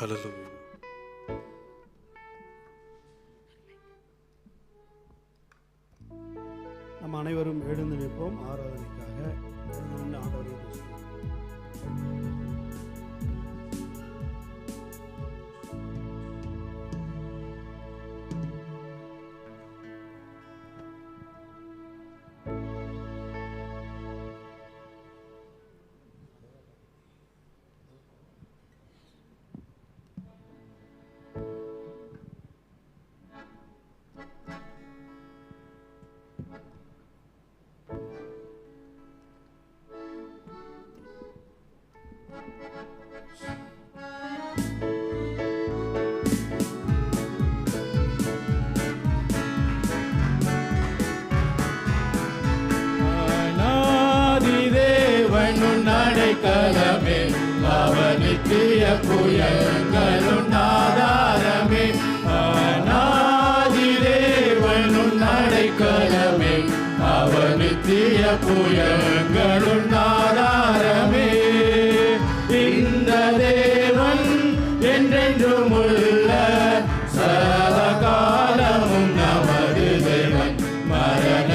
ஹல்லேலூயா. நம் அனைவரும் எழுந்து நிற்போம். ஆராதனைக்காக எழுந்து ஆண்டவரை நடைக்கலமே அவனித்திய புயங்களும் ஆதாரமே. அநாதி தேவனும் நடைக்கலமே அவனித்திய புயங்களும் ஆதாரமே. இந்த தேவன் என்றென்றும் உள்ள சதகாலமும் நமது தேவன். மரண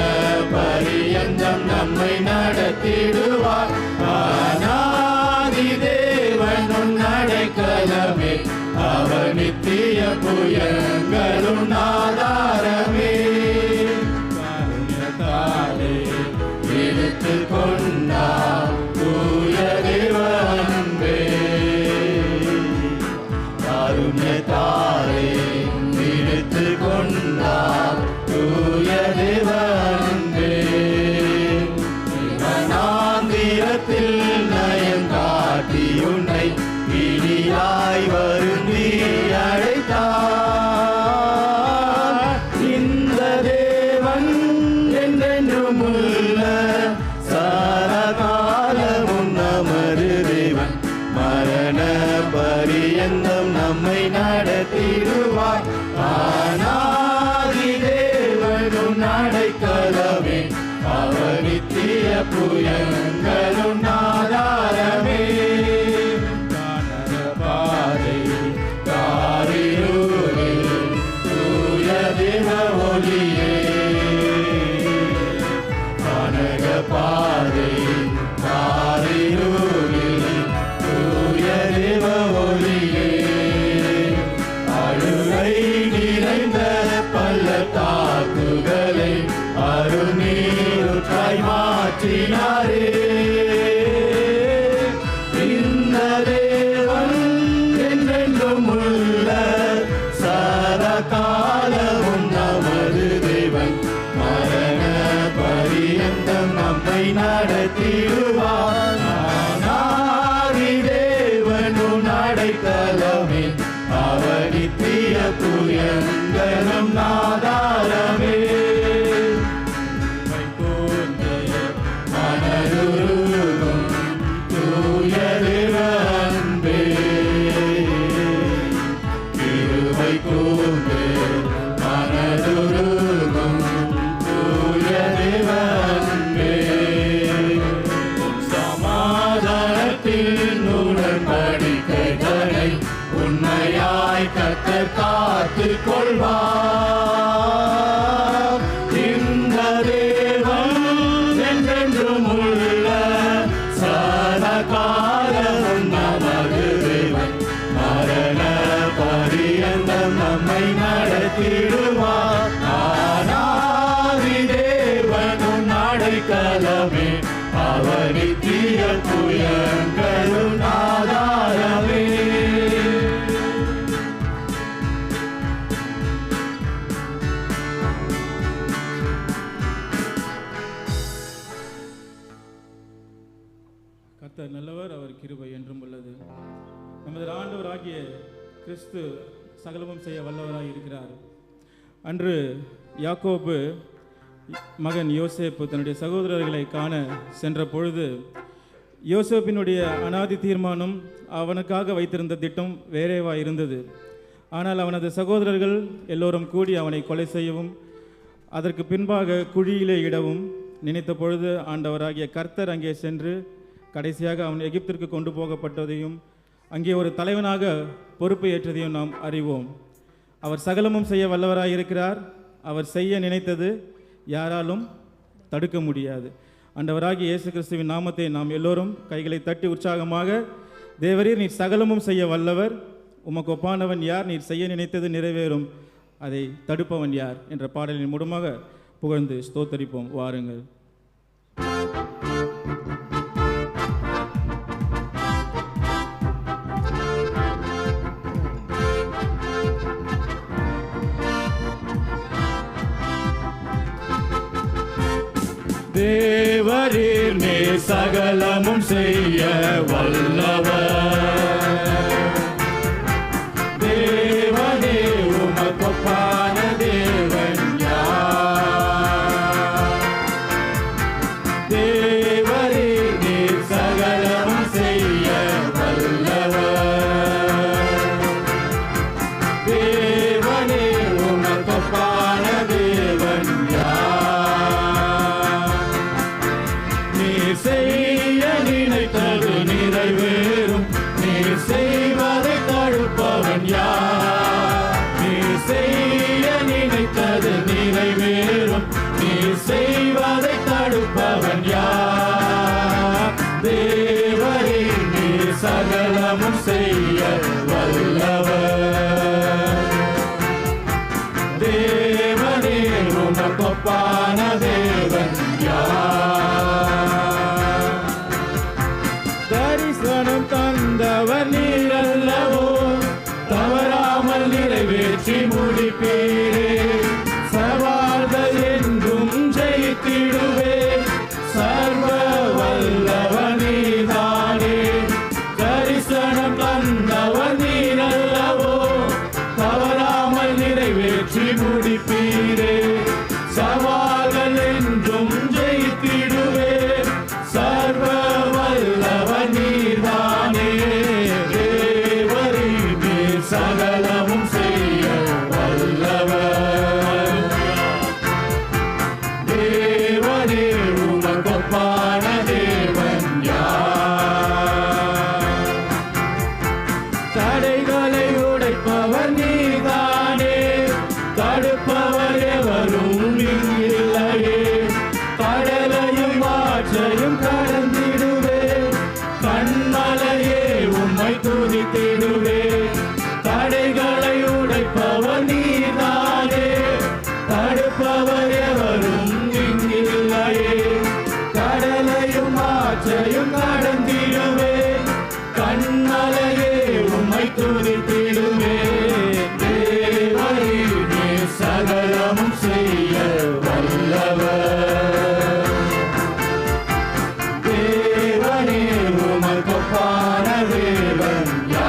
பரியந்தம் நம்மை நடத்திடுவார். அநாதி தேவனும் நடைக்கலமே அவனித்திய புயங்களும் ஆதாரமே. காருண்யத்தாலே இழுத்து கொண்டார் தூய தேவன்பே. காருண்யத்தாலே இழுத்து கொண்டார் தூய தேவன்பே. மனாந்திரத்தில் நயம் காட்டி உன்னை இனியாய் வருந்தி அழைத்தார். இந்த தேவன் என்றென்றும் உள்ள சதகாலமும் நமது தேவன். மரண பரியந்தம் நம்மை நடத்திடுவார். அநாதி தேவனும் நடைக்கலமே அவனித்திய புயங்களும் ஆதாரமே. காணக பாதை காரிருளில் தூய தேவ ஒளியே. காணக பாதை காரிருளில் தூய தேவ ஒளியே. அழுகை நிறைந்த பள்ளத்தாக்குகளை அருநீருற்றாய் மாற்றினாரே. இந்த தேவன் என்றென்றும் உள்ள சதகாலமும் நமது தேவன். மரண பரியந்தம் நம்மை நடத்திடுவார். அநாதி தேவனும் நடைக்கலமே அவனித்திய புயங்களும் ஆதாரமே. மனதுருகும் தூய தேவன்பே. கிருபை கூர்ந்து மனதுருகும் தூய தேவன்பே. சமாதானத்தின் உடன்படிக்கைகளை உண்மையாய் கர்த்தர் காத்துக் கொள்வார். இந்த தேவன் என்றென்றும் உள்ள சதகாலமும் நமது தேவன். மரண பரியந்தம் நம்மை நடத்திடுவார். அநாதி தேவனும் நடைக்கலமே அவனித்திய புயங்களும் ஆதாரமே. கர்த்தர் நல்லவர், அவர் கிருபை என்றும் உள்ளது. நமது ஆண்டவராகிய கிறிஸ்து சகலமும் செய்ய வல்லவராய் இருக்கிறார். அன்று யாக்கோபு மகன் யோசேப்பு தன்னுடைய சகோதரர்களை காண சென்ற பொழுது யோசேப்பினுடைய அநாதி தீர்மானம் அவனுக்காக வைத்திருந்த திட்டம் வேறேவா இருந்தது. ஆனால் அவனது சகோதரர்கள் எல்லோரும் கூடி அவனை கொலை செய்யவும் அதற்கு பின்பாக குழியிலே இடவும் நினைத்த பொழுது ஆண்டவராகிய கர்த்தர் அங்கே சென்று கடைசியாக அவன் எகிப்திற்கு கொண்டு போகப்பட்டதையும் அங்கே ஒரு தலைவனாக பொறுப்பு ஏற்றதையும் நாம் அறிவோம். அவர் சகலமும் செய்ய வல்லவராய் இருக்கிறார். அவர் செய்ய நினைத்தது யாராலும் தடுக்க முடியாது. ஆண்டவராகிய இயேசு கிறிஸ்துவின் நாமத்தை நாம் எல்லோரும் கைகளை தட்டி உற்சாகமாக, தேவரீர் நீர் சகலமும் செய்ய வல்லவர், உமக்கு ஒப்பானவன் யார், நீர் செய்ய நினைத்தது நிறைவேறும், அதை தடுப்பவன் யார் என்ற பாடலின் மூலமாக புகழ்ந்து ஸ்தோத்தரிப்போம். வாருங்கள். தேவரீர் நீர் சகலமும் செய்ய வல்லவர், தேவனே உமக்கொப்பான தேவன் யார்? தேவரீர் நீர் சகலமும் செய்ய வல்லவர், தேவனே உமக்கொப்பான தேவன் யார்? செய்ய நினைத்தது நிறைவேறும், நீ செய்வதை தடுப்பவன் யார்? நீ செய்ய நினைத்தது நிறைவேறும், நீ செய்வதை தடுப்பவன் யார்? தேவரே நீ சகலமும் செய்ய வல்லவர், தேவனே உமக்கொப்பான தேவன் யார்? தரிசனம் தந்தவர் நீர் அல்லவோ, தவறாமல் நிறைவேற்றி முடிப்பீரே, சவால்கள் என்றும் ஜெயித்திடுவே, சர்வ வல்லவர் நீர்தானே. தரிசனம் தந்தவர் நீர் அல்லவோ, தவறாமல் நிறைவேற்றி முடிப்பீரே, சவால்கள் என்றும் ஜெயித்திடுவே, சர்வ வல்லவர் நீர்தானே. தேவரீர் நீர் சகலமும் செய்ய வல்லவர், தேவனே உமக்கொப்பான தேவன் யார்? தடைகளை உடைப்பவர் நீர்தானே, தடுப்பவர் எவரும் இல்லையே, கடலையும் ஆற்றையும் கடந்திடுவே, கண்மலையே உம்மை துதித்திடுவே, தடைகளை உடைப்பவர் நீர்தானே, தடுப்பவர் எவரும் இல்லையே, கடலையும் ஆற்றையும் கடந்திடுவே, கண்மலையே உம்மை துதித்திடுவே. தேவரீர் நீர் சகலமும் செய்ய வல்லவர், தேவனே உமக்கொப்பான தேவன் யார்?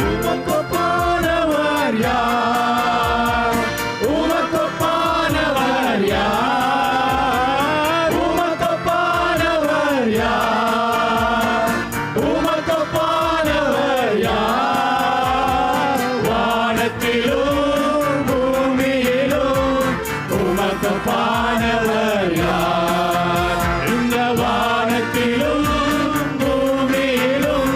உமக்கொப்பானவர் யார்? உமக்கொப்பானவர் யார்? உமக்கொப்பானவர் யார்? உமக்கொப்பானவர் யார்? வானத்திலும் பூமியிலும் உமக்கொப்பானவர் யார்? இந்த வானத்திலும் பூமியிலும்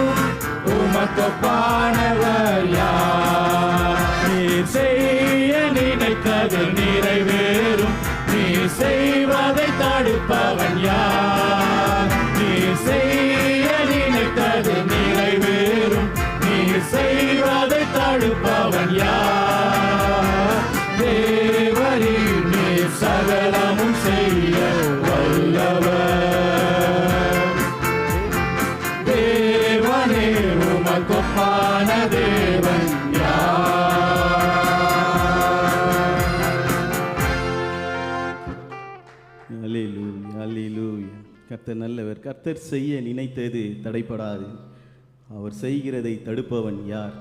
உமக்கொப்பானவர் யார்? நீர் செய்ய நினைத்தது நிறைவேறும், நீ செய்வதை தடுப்பவன் யார்? நீ செய்ய நினைத்தது நிறைவேறும், நீ செய்வதை தடுப்பவன் யார்? தேவரீர் நீர் சகலமும் செய்ய வல்லவர், தேவனே உமக்கொப்பான தேவன் அல்லேலூயா. கர்த்தர் நல்லவர். கர்த்தர் செய்ய நினைத்தது தடைப்படாது. அவர் செய்கிறதை தடுப்பவன் யார்?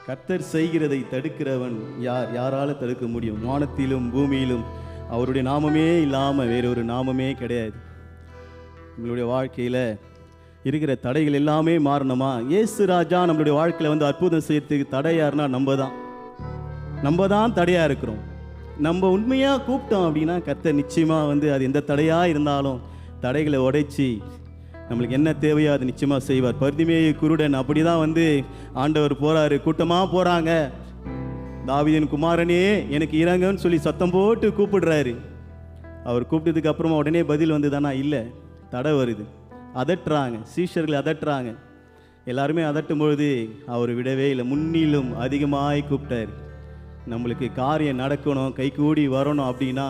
கர்த்தர் செய்கிறதை தடுக்கிறவன் யார்? யாரால தடுக்க முடியும்? வானத்திலும் பூமியிலும் அவருடைய நாமமே இல்லாமல் வேறொரு நாமமே கிடையாது. உங்களுடைய வாழ்க்கையில் இருக்கிற தடைகள் எல்லாமே மாறணுமா? இயேசு ராஜா நம்மளுடைய வாழ்க்கையில் வந்து அற்புதம் செய்யறதுக்கு தடையாருன்னா நம்ம தான் தடையாக இருக்கிறோம். நம்ம உண்மையாக கூப்பிட்டோம் அப்படின்னா கர்த்தர் நிச்சயமாக வந்து அது எந்த தடையாக இருந்தாலும் தடைகளை உடைச்சி நம்மளுக்கு என்ன தேவையோ அது நிச்சயமாக செய்வார். பர்திமேயு குருடன் அப்படி தான் வந்து ஆண்டவர் போகிறாரு, கூட்டமாக போகிறாங்க. தாவீதின் குமாரனே எனக்கு இறங்குன்னு சொல்லி சத்தம் போட்டு கூப்பிடுறாரு. அவர் கூப்பிட்டதுக்கு அப்புறமா உடனே பதில் வந்து தானா? இல்லை, தடை வருது, அதட்டுறாங்க, சீஷர்கள் அதட்டுறாங்க. எல்லாருமே அதட்டும் பொழுது அவர் விடவே இல்லை, முன்னிலும் அதிகமாய் கூப்பிட்டார். நம்மளுக்கு காரியம் நடக்கணும், கை கூடி வரணும் அப்படின்னா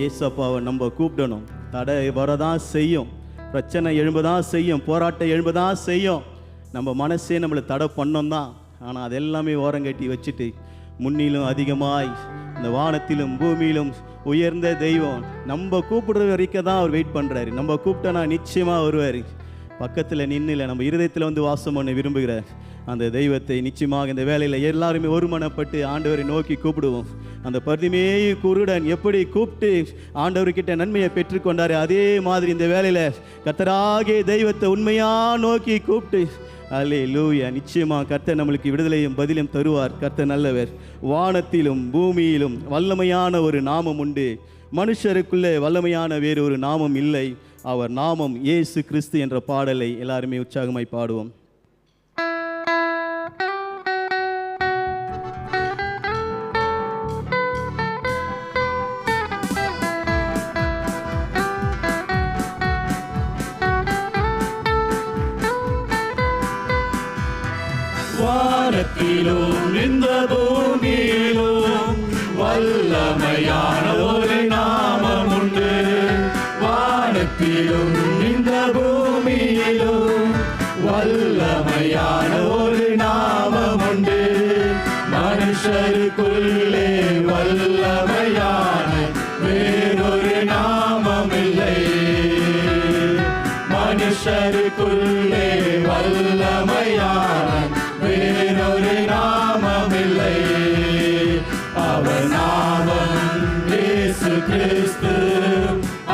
ஏசப்பாவை நம்ம கூப்பிடணும். தடை வரதான் செய்யும், பிரச்சனை எழும்பதான் செய்யும், போராட்டம் எழும்பதான் செய்யும். நம்ம மனசே நம்மளை தடை பண்ணோம் தான். ஆனால் அதெல்லாமே ஓரங்கட்டி வச்சுட்டு முன்னிலும் அதிகமாய் இந்த வானத்திலும் பூமியிலும் உயர்ந்த தெய்வம் நம்ம கூப்பிடுற வரைக்கும் தான் அவர் வெயிட் பண்ணுறாரு. நம்ம கூப்பிட்டோன்னா நிச்சயமாக வருவார். பக்கத்தில் நின்றுல நம்ம இருதயத்தில் வந்து வாசம் பண்ண விரும்புகிற அந்த தெய்வத்தை நிச்சயமாக இந்த வேலையில் எல்லாருமே ஒருமனப்பட்டு ஆண்டவரை நோக்கி கூப்பிடுவோம். அந்த பர்திமேயு குருடன் எப்படி கூப்பிட்டு ஆண்டவர்கிட்ட நன்மையை பெற்றுக்கொண்டாரு, அதே மாதிரி இந்த வேலையில் கர்த்தராகிய தெய்வத்தை உண்மையாக நோக்கி கூப்பிட்டு அல்லேலூயா, நிச்சயமாக கர்த்தர் நம்மளுக்கு விடுதலையும் பதிலும் தருவார். கர்த்தர் நல்லவர். வானத்திலும் பூமியிலும் வல்லமையான ஒரு நாமம் உண்டு, மனுஷருக்குள்ளே வல்லமையான வேறு ஒரு நாமம் இல்லை, அவர் நாமம் இயேசு கிறிஸ்து என்ற பாடலை எல்லாருமே உற்சாகமாய் பாடுவோம். வானத்திலும் இந்த பூமியிலும் வல்லமையான ஒரு நாமம் உண்டு. வானத்திலும் இந்த பூமியிலும் வல்லமையான ஒரு நாமம் உண்டு. மனுஷருக்குள்ளே வல்லமையான வேறொரு நாமம் இல்லை. மனுஷருக்குள்ளே வல்லமையான வேறொரு நாமம் இல்லை. அவர் நாமம் இயேசு கிறிஸ்து,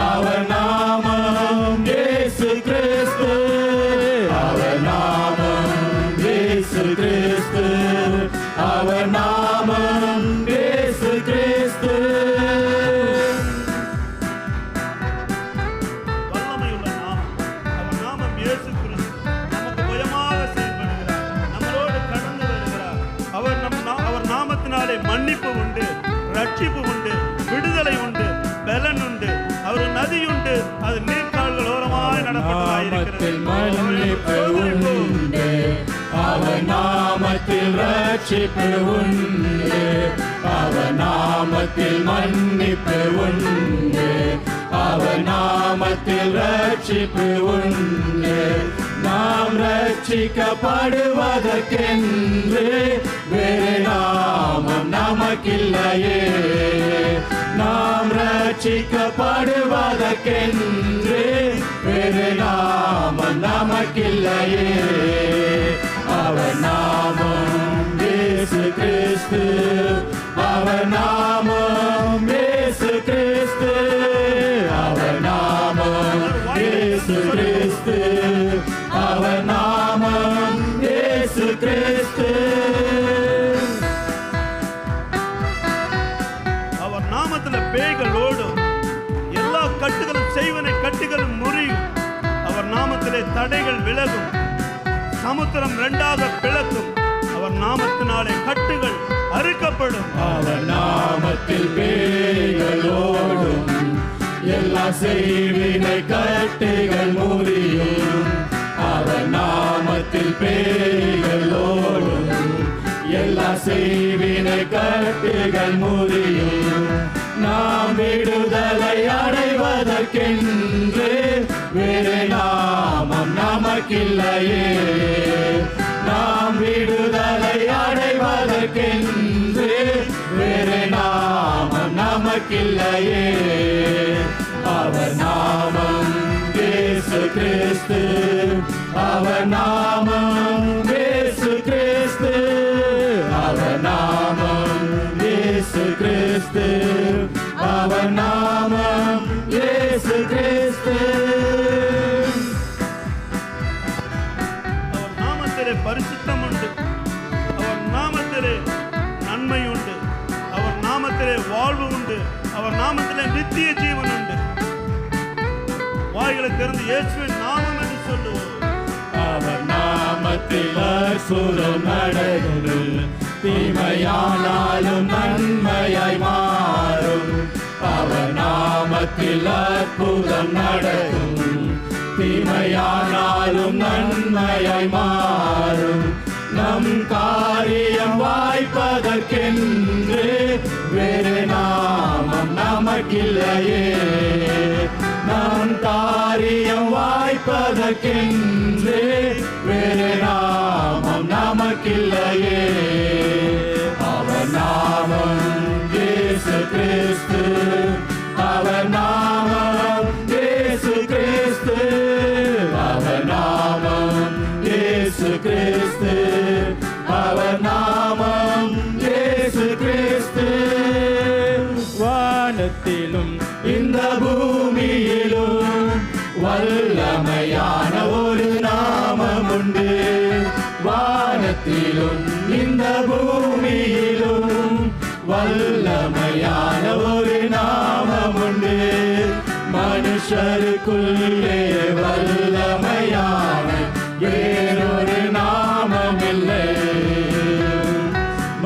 அவர் நாமம் இயேசு கிறிஸ்து, அவர் நாமம் இயேசு கிறிஸ்து, அவர் நாமம் இயேசு கிறிஸ்து. வல்லமையுள்ள நாமம், அவர் நாமம் இயேசு கிறிஸ்து. நமக்கு பயமாக செயல்படுகிறார், நம்மளோடு கடந்து வருகிறார். அவர் நாமத்தினாலே மன்னிப்பு உண்டு, ரட்சிப்பு உண்டு, விடுதலை உண்டு, பலன் உண்டு. அவர் நதி உண்டு, அது நீர்க்கால்கள் ஓரமாய் நடப்பதாயிருக்கிறது. மன்னிப்பு உண்டு, அவர் நாமத்தில் ரட்சிப்பு உண்டு, அவர் நாமத்தில் மன்னிப்பு உண்டு, அவர் நாமத்தில் ரட்சிப்பு உண்டு. நாம் ரட்சிக்கப்படுவதற்கென்று வேறு நாமம் நமக்கில்லையே. நாம் ரட்சிக்கப்படுவதற்கென்று வேறு நாமம் நமக்கில்லையே. அவர் நாமம் இயேசு கிறிஸ்து, அவர் நாமம் இயேசு கிறிஸ்து, அவர் நாமம் இயேசு கிறிஸ்து, அவர் நாமம் இயேசு கிறிஸ்து. அவர் நாமத்துல பேய்கள் ஓடும், எல்லா கட்டுகளும் செய்வனை கட்டுகளும் முறியும். அவர் நாமத்திலே தடைகள் விலகும், சமுத்திரம் இரண்டாக பிளக்கும். அவர் நாமத்தினாலே கட்டுகள் அறுக்கப்படும். அவர் நாமத்தில் பேய்கள் ஓடும், எல்லா செய்வினை கட்டுகள் முறியும். அவர் நாமத்தில் பேய்கள் ஓடும், எல்லா செய்வினை கட்டுகள் முறியும். நாம் விடுதலை அடைவதற்கென்று வேறு நாமம் நமக்கில்லையே. நாம் விடுதலை அடைவதற்கென்று வேறு நாமம் நமக்கில்லையே. அவர் நாமம் இயேசு கிறிஸ்து, அவர் நாமம் இயேசு கிறிஸ்து, அவர் நாமம் இயேசு கிறிஸ்து, அவர் நாமம் இயேசு கிறிஸ்து. அவர் நாமத்திலே பரிசுத்தம் உண்டு, அவர் நாமத்திலே நன்மை உண்டு, அவர் நாமத்திலே வாழ்வு உண்டு, அவர் நாமத்திலே நித்திய ஜீவன் உண்டு. வாய்களை திறந்து இயேசுவின் நாமம் என்று சொல்லுவோம். அவர் நாமத்தில் அற்புதம் நடக்கும், தீமையானாலும் நன்மையாய் மாறும். அவர் நாமத்தில் அற்புதம் நடக்கும், தீமையானாலும் நன்மையாய் மாறும். நம் காரியம் வாய்ப்பதற்கென்று வேறு நாமம் நமக்கில்லையே. நம் காரியம் வாய்ப்பதற்கென்று வேறு நாமம் நமக்கில்லையே. அவர் நாமம் இயேசு கிறிஸ்து, அவர் நாமம் இயேசு கிறிஸ்து, அவர் நாமம் இயேசு கிறிஸ்து, அவர் நாமம் இயேசு கிறிஸ்து. வானத்திலும் இந்த பூமியிலும் வல்லமையான ஒரு நாமம் உண்டு. வானத்திலும் இந்த பூமியிலும் வல்லமையான ஒரு நாமம் உண்டு. மனுஷருக்குள்ளே வல்லமையான வேறொரு நாமம் இல்லை.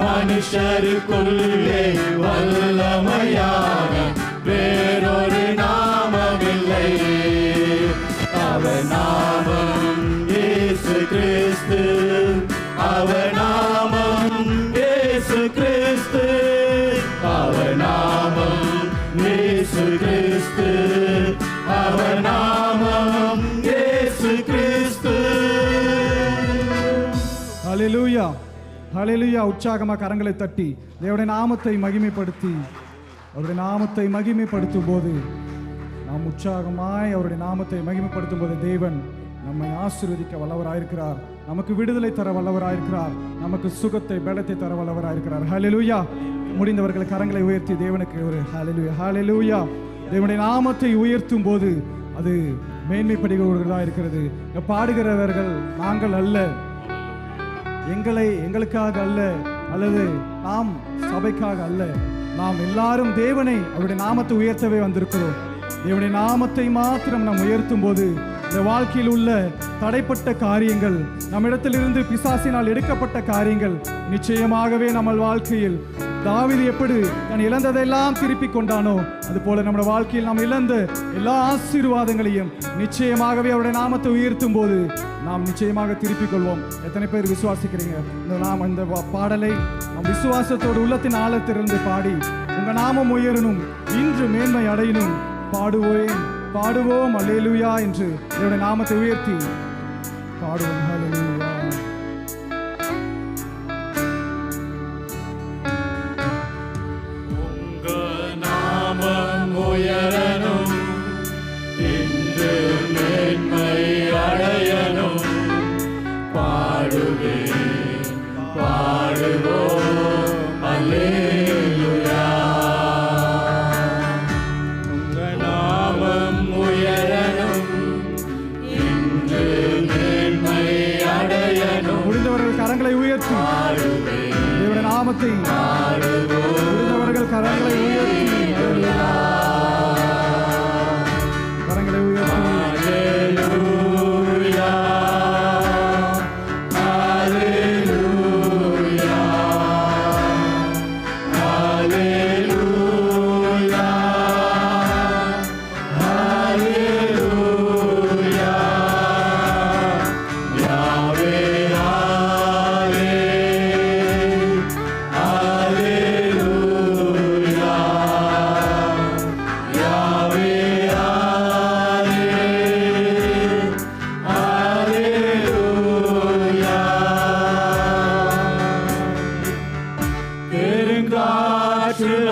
மனுஷருக்குள்ளே வல்லமையான வேறொரு நாமம் இல்லை. அவர் நாமம் இயேசு கிறிஸ்து, அவர் நாமம் இயேசு கிறிஸ்து, அவர் நாமம் இயேசு கிறிஸ்து, அவர் நாமம் இயேசு கிறிஸ்து. ஹல்லேலூயா, ஹல்லேலூயா. உற்சாகமாக கரங்களை தட்டி தேவனுடைய நாமத்தை மகிமைப்படுத்தி, அவருடைய நாமத்தை மகிமைப்படுத்தும் போது, நாம் உற்சாகமாய் அவருடைய நாமத்தை மகிமைப்படுத்தும் போது தேவன் நம்மை ஆசீர்வதிக்க வல்லவராயிருக்கிறார். நமக்கு விடுதலை தர வல்லவராயிருக்கிறார். நமக்கு சுகத்தை பலத்தை தர வல்லவராயிருக்கிறார். ஹல்லேலூயா. முடிந்தவர்கள் கரங்களை உயர்த்தி தேவனுக்கு ஒரு ஹல்லேலூயா, ஹல்லேலூயா. தேவனுடைய நாமத்தை உயர்த்தும் போது அது மேன்மைப்படுகிறதா இருக்கிறது. பாடுகிறவர்கள் நாங்கள் அல்ல, எங்களுக்காக அல்ல, அல்லது நாம் சபைக்காக அல்ல, நாம் எல்லாரும் தேவனை அவருடைய நாமத்தை உயர்த்தவே வந்திருக்கிறோம். தேவனுடைய நாமத்தை மாத்திரம் நாம் உயர்த்தும் போது இந்த வாழ்க்கையில் உள்ள தடைப்பட்ட காரியங்கள், நம்மிடத்திலிருந்து பிசாசினால் எடுக்கப்பட்ட காரியங்கள் நிச்சயமாகவே நம்ம வாழ்க்கையில் தாவீது எப்படி தன் இழந்ததெல்லாம் திருப்பி கொண்டானோ அதுபோல நம்முடைய வாழ்க்கையில் நாம் இழந்த எல்லா ஆசீர்வாதங்களையும் நிச்சயமாகவே அவருடைய நாமத்தை உயர்த்தும் போது நாம் நிச்சயமாக திருப்பிக் கொள்வோம். எத்தனை பேர் விசுவாசிக்கிறீங்க? இந்த பாடலை நம் விசுவாசத்தோடு உள்ளத்தின் ஆழத்திலிருந்து பாடி உங்க நாமம் உயரணும், இன்று மேன்மை அடையணும், பாடுவோம் அல்லேலூயா என்று என்னுடைய நாமத்தை உயர்த்தி பாடுவோம். அல்லேலூயா. உங்க நாமம் உயரணும், இன்று மேன்மை அடையணும், பாடுவோம் அல்லேலூயா. உங்க நாமம் உயரணும், இன்று மேன்மை அடையணும். முடிந்தவர்கள் கரங்களை உயர்த்தி தேவனுடைய நாமத்தை, முடிந்தவர்கள் கரங்களை உயர்த்தி கரங்களை உயர்த்தி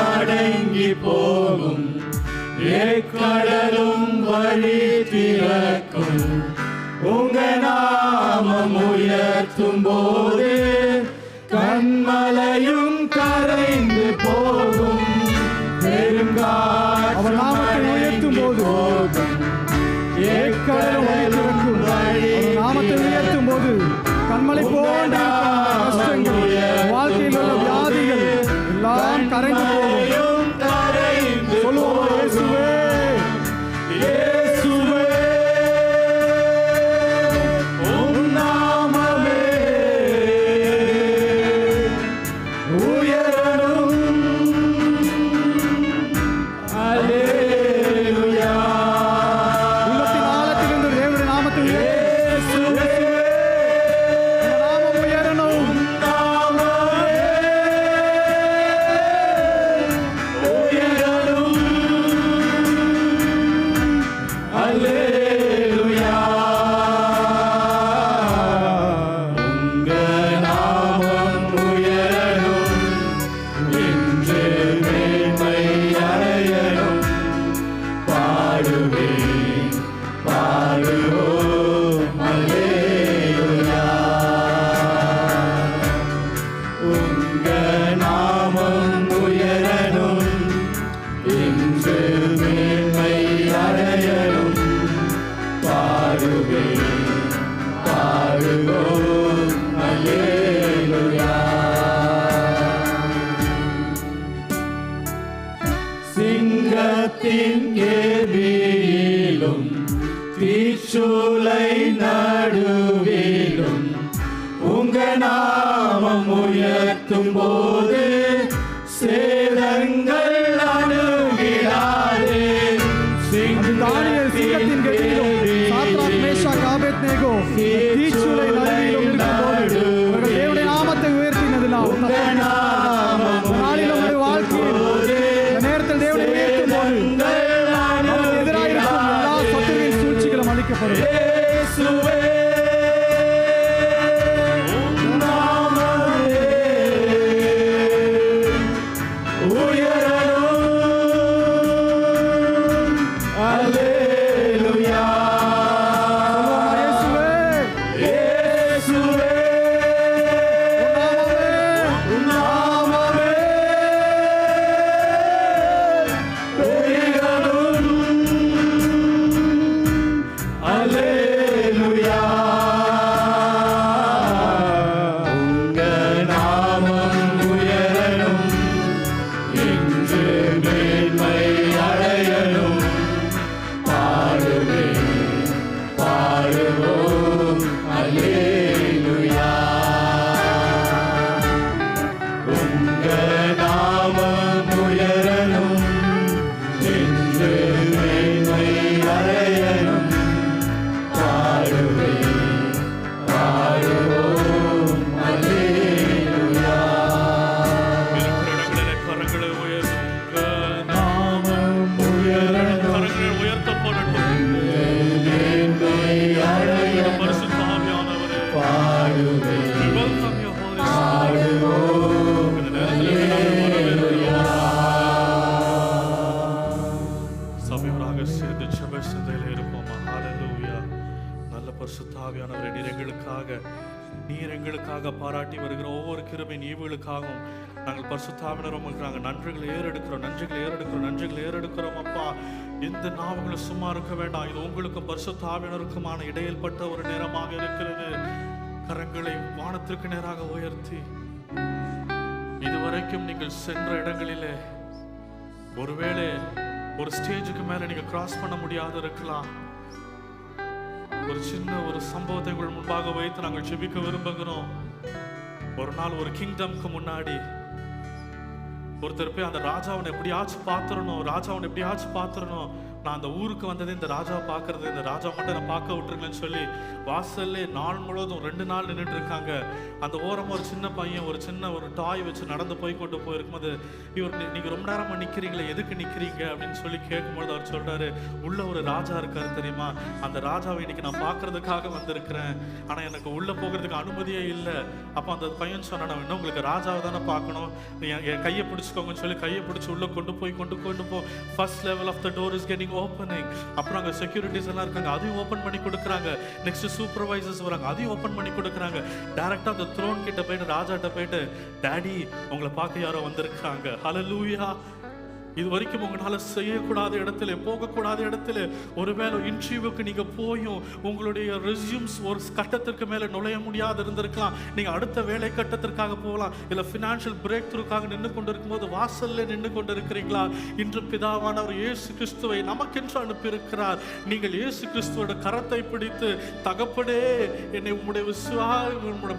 அடங்கி போகும், கடலும் வழி திறக்கும். உங்க நாமம் உயர்த்தும் போது கண்மலையும் கரைந்து போகும். அவர் நாமத்தை உயர்த்தும் போது கடலும் நாமத்தை உயர்த்தும் போது கண்மலை போன்ற கஷ்டங்கள், வாழ்க்கையில் உள்ள வியாதிகள் எல்லாம் கரைந்து போகும். சொல்லுவோம், இயேசுவே, இயேசுவே, சிங்கத்தின் கேள்வியிலும் தீச்சூளை நடுவிலும் உங்க நாமம் உயர்த்தும் போது சேதங்கள் அணுகிறாதே. தானியேல் சிங்கத்தின் கெபியிலும் சாத்ராக் மேஷாக் ஆபேத்நேகோ தீச்சூளை நடுவிலும் இருக்கும்போது அவர்கள் தேவனுடைய நாமத்தை உயர்த்தினதினால் நாளில் நம்முடைய வாழ்க்கையில் இந்த நேரத்தில் தேவனை உயர்த்தும் போது நமக்கு எதிராக இருக்கும் எல்லா சத்துருவின் சூழ்ச்சிகளும் அளிக்கப்படும். இயேசுவே நீர் எங்களுக்காக பாராட்டி வருகிற ஒவ்வொரு கிருபை ஈவுகளுக்காகவும் நாங்கள் பரிசுத்தாவினர் உங்களுக்கு நாங்கள் நன்றிகளை ஏறெடுக்கிறோம் அப்பா. எந்த நாவுகளும் சும்மா இருக்க வேண்டாம். இது உங்களுக்கும் பரிசுத்தாவினருக்குமான இடையில்பட்ட ஒரு நேரமாக இருக்கிறது. கரங்களை வானத்திற்கு நேராக உயர்த்தி இதுவரைக்கும் நீங்கள் சென்ற இடங்களிலே ஒருவேளை ஒரு ஸ்டேஜுக்கு மேல நீங்க கிராஸ் பண்ண முடியாது இருக்கலாம். ஒரு சின்ன ஒரு சம்பவத்தை உங்கள் முன்பாக வைத்து நாங்கள் ஜெபிக்க விரும்புகிறோம். ஒரு நாள் ஒரு கிங்டம்க்கு முன்னாடி ஒருத்தர் போய் அந்த ராஜாவனை எப்படியாச்சும் பார்த்துடணும். நான் அந்த ஊருக்கு வந்தது இந்த ராஜாவை பார்க்கறது, இந்த ராஜா மட்டும் நான் பார்க்க விட்டுருங்களேன்னு சொல்லி வாசல்லே நாள் முழுவதும் 2 நாள் நின்றுட்டு இருக்காங்க. அந்த ஓரமாக ஒரு சின்ன பையன் ஒரு சின்ன டாய் வச்சு நடந்து கொண்டு போயிருக்கும்போது நீங்க ரொம்ப நேரமா நிக்கிறீங்களே, எதுக்கு நிக்கிறீங்க அப்படின்னு சொல்லி கேட்கும்போது அவர் சொல்றாரு, உள்ள ஒரு ராஜா இருக்காரு தெரியுமா, அந்த ராஜாவை இன்னைக்கு நான் பார்க்கறதுக்காக வந்திருக்கிறேன், ஆனா எனக்கு உள்ள போகிறதுக்கு அனுமதியே இல்லை. அப்போ அந்த பையன் சொன்னா, நான் இன்னும் உங்களுக்கு ராஜாவை தானே பார்க்கணும், என் கையை பிடிச்சிக்கோங்கன்னு சொல்லி கையை பிடிச்சி உள்ள கொண்டு போ. First level of the door is getting opening. அப்புறம் அங்கே செக்யூரிட்டிஸ் எல்லாம் இருக்காங்க, அதையும் ஓப்பன் பண்ணி கொடுக்குறாங்க. நெக்ஸ்ட் சூப்பர்வைசர்ஸ் வராங்க, அதையும் ஓப்பன் பண்ணி கொடுக்குறாங்க. டைரக்டா அந்த த்ரோன் கிட்ட போயிட்டு ராஜாட்ட போயிட்டு, டாடி உங்களை பார்க்க யாரோ வந்திருக்காங்க. ஹல்லேலூயா. இது வரைக்கும் உங்களால செய்யக்கூடாத இடத்துல, போகக்கூடாத இடத்துல, ஒருவேளை இன்டர்வியூக்கு நீங்க போயும் உங்களுடைய ரெஸ்யூம்ஸ் ஒரு கட்டத்திற்கு மேல நுழைய முடியாது இருந்திருக்கலாம். நீங்க அடுத்த வேலை கட்டத்திற்காக போகலாம், இல்ல ஃபினான்ஷியல் பிரேக் த்ரூக்காக நின்று கொண்டு இருக்கும்போது வாசல்ல நின்று கொண்டு இருக்கிறீங்களா? இன்று பிதாவானவர் இயேசு கிறிஸ்துவை நமக்கென்று அனுப்பியிருக்கிறார். நீங்கள் இயேசு கிறிஸ்துவோட கரத்தை பிடித்து, தகப்பனே என்னை உம்முடைய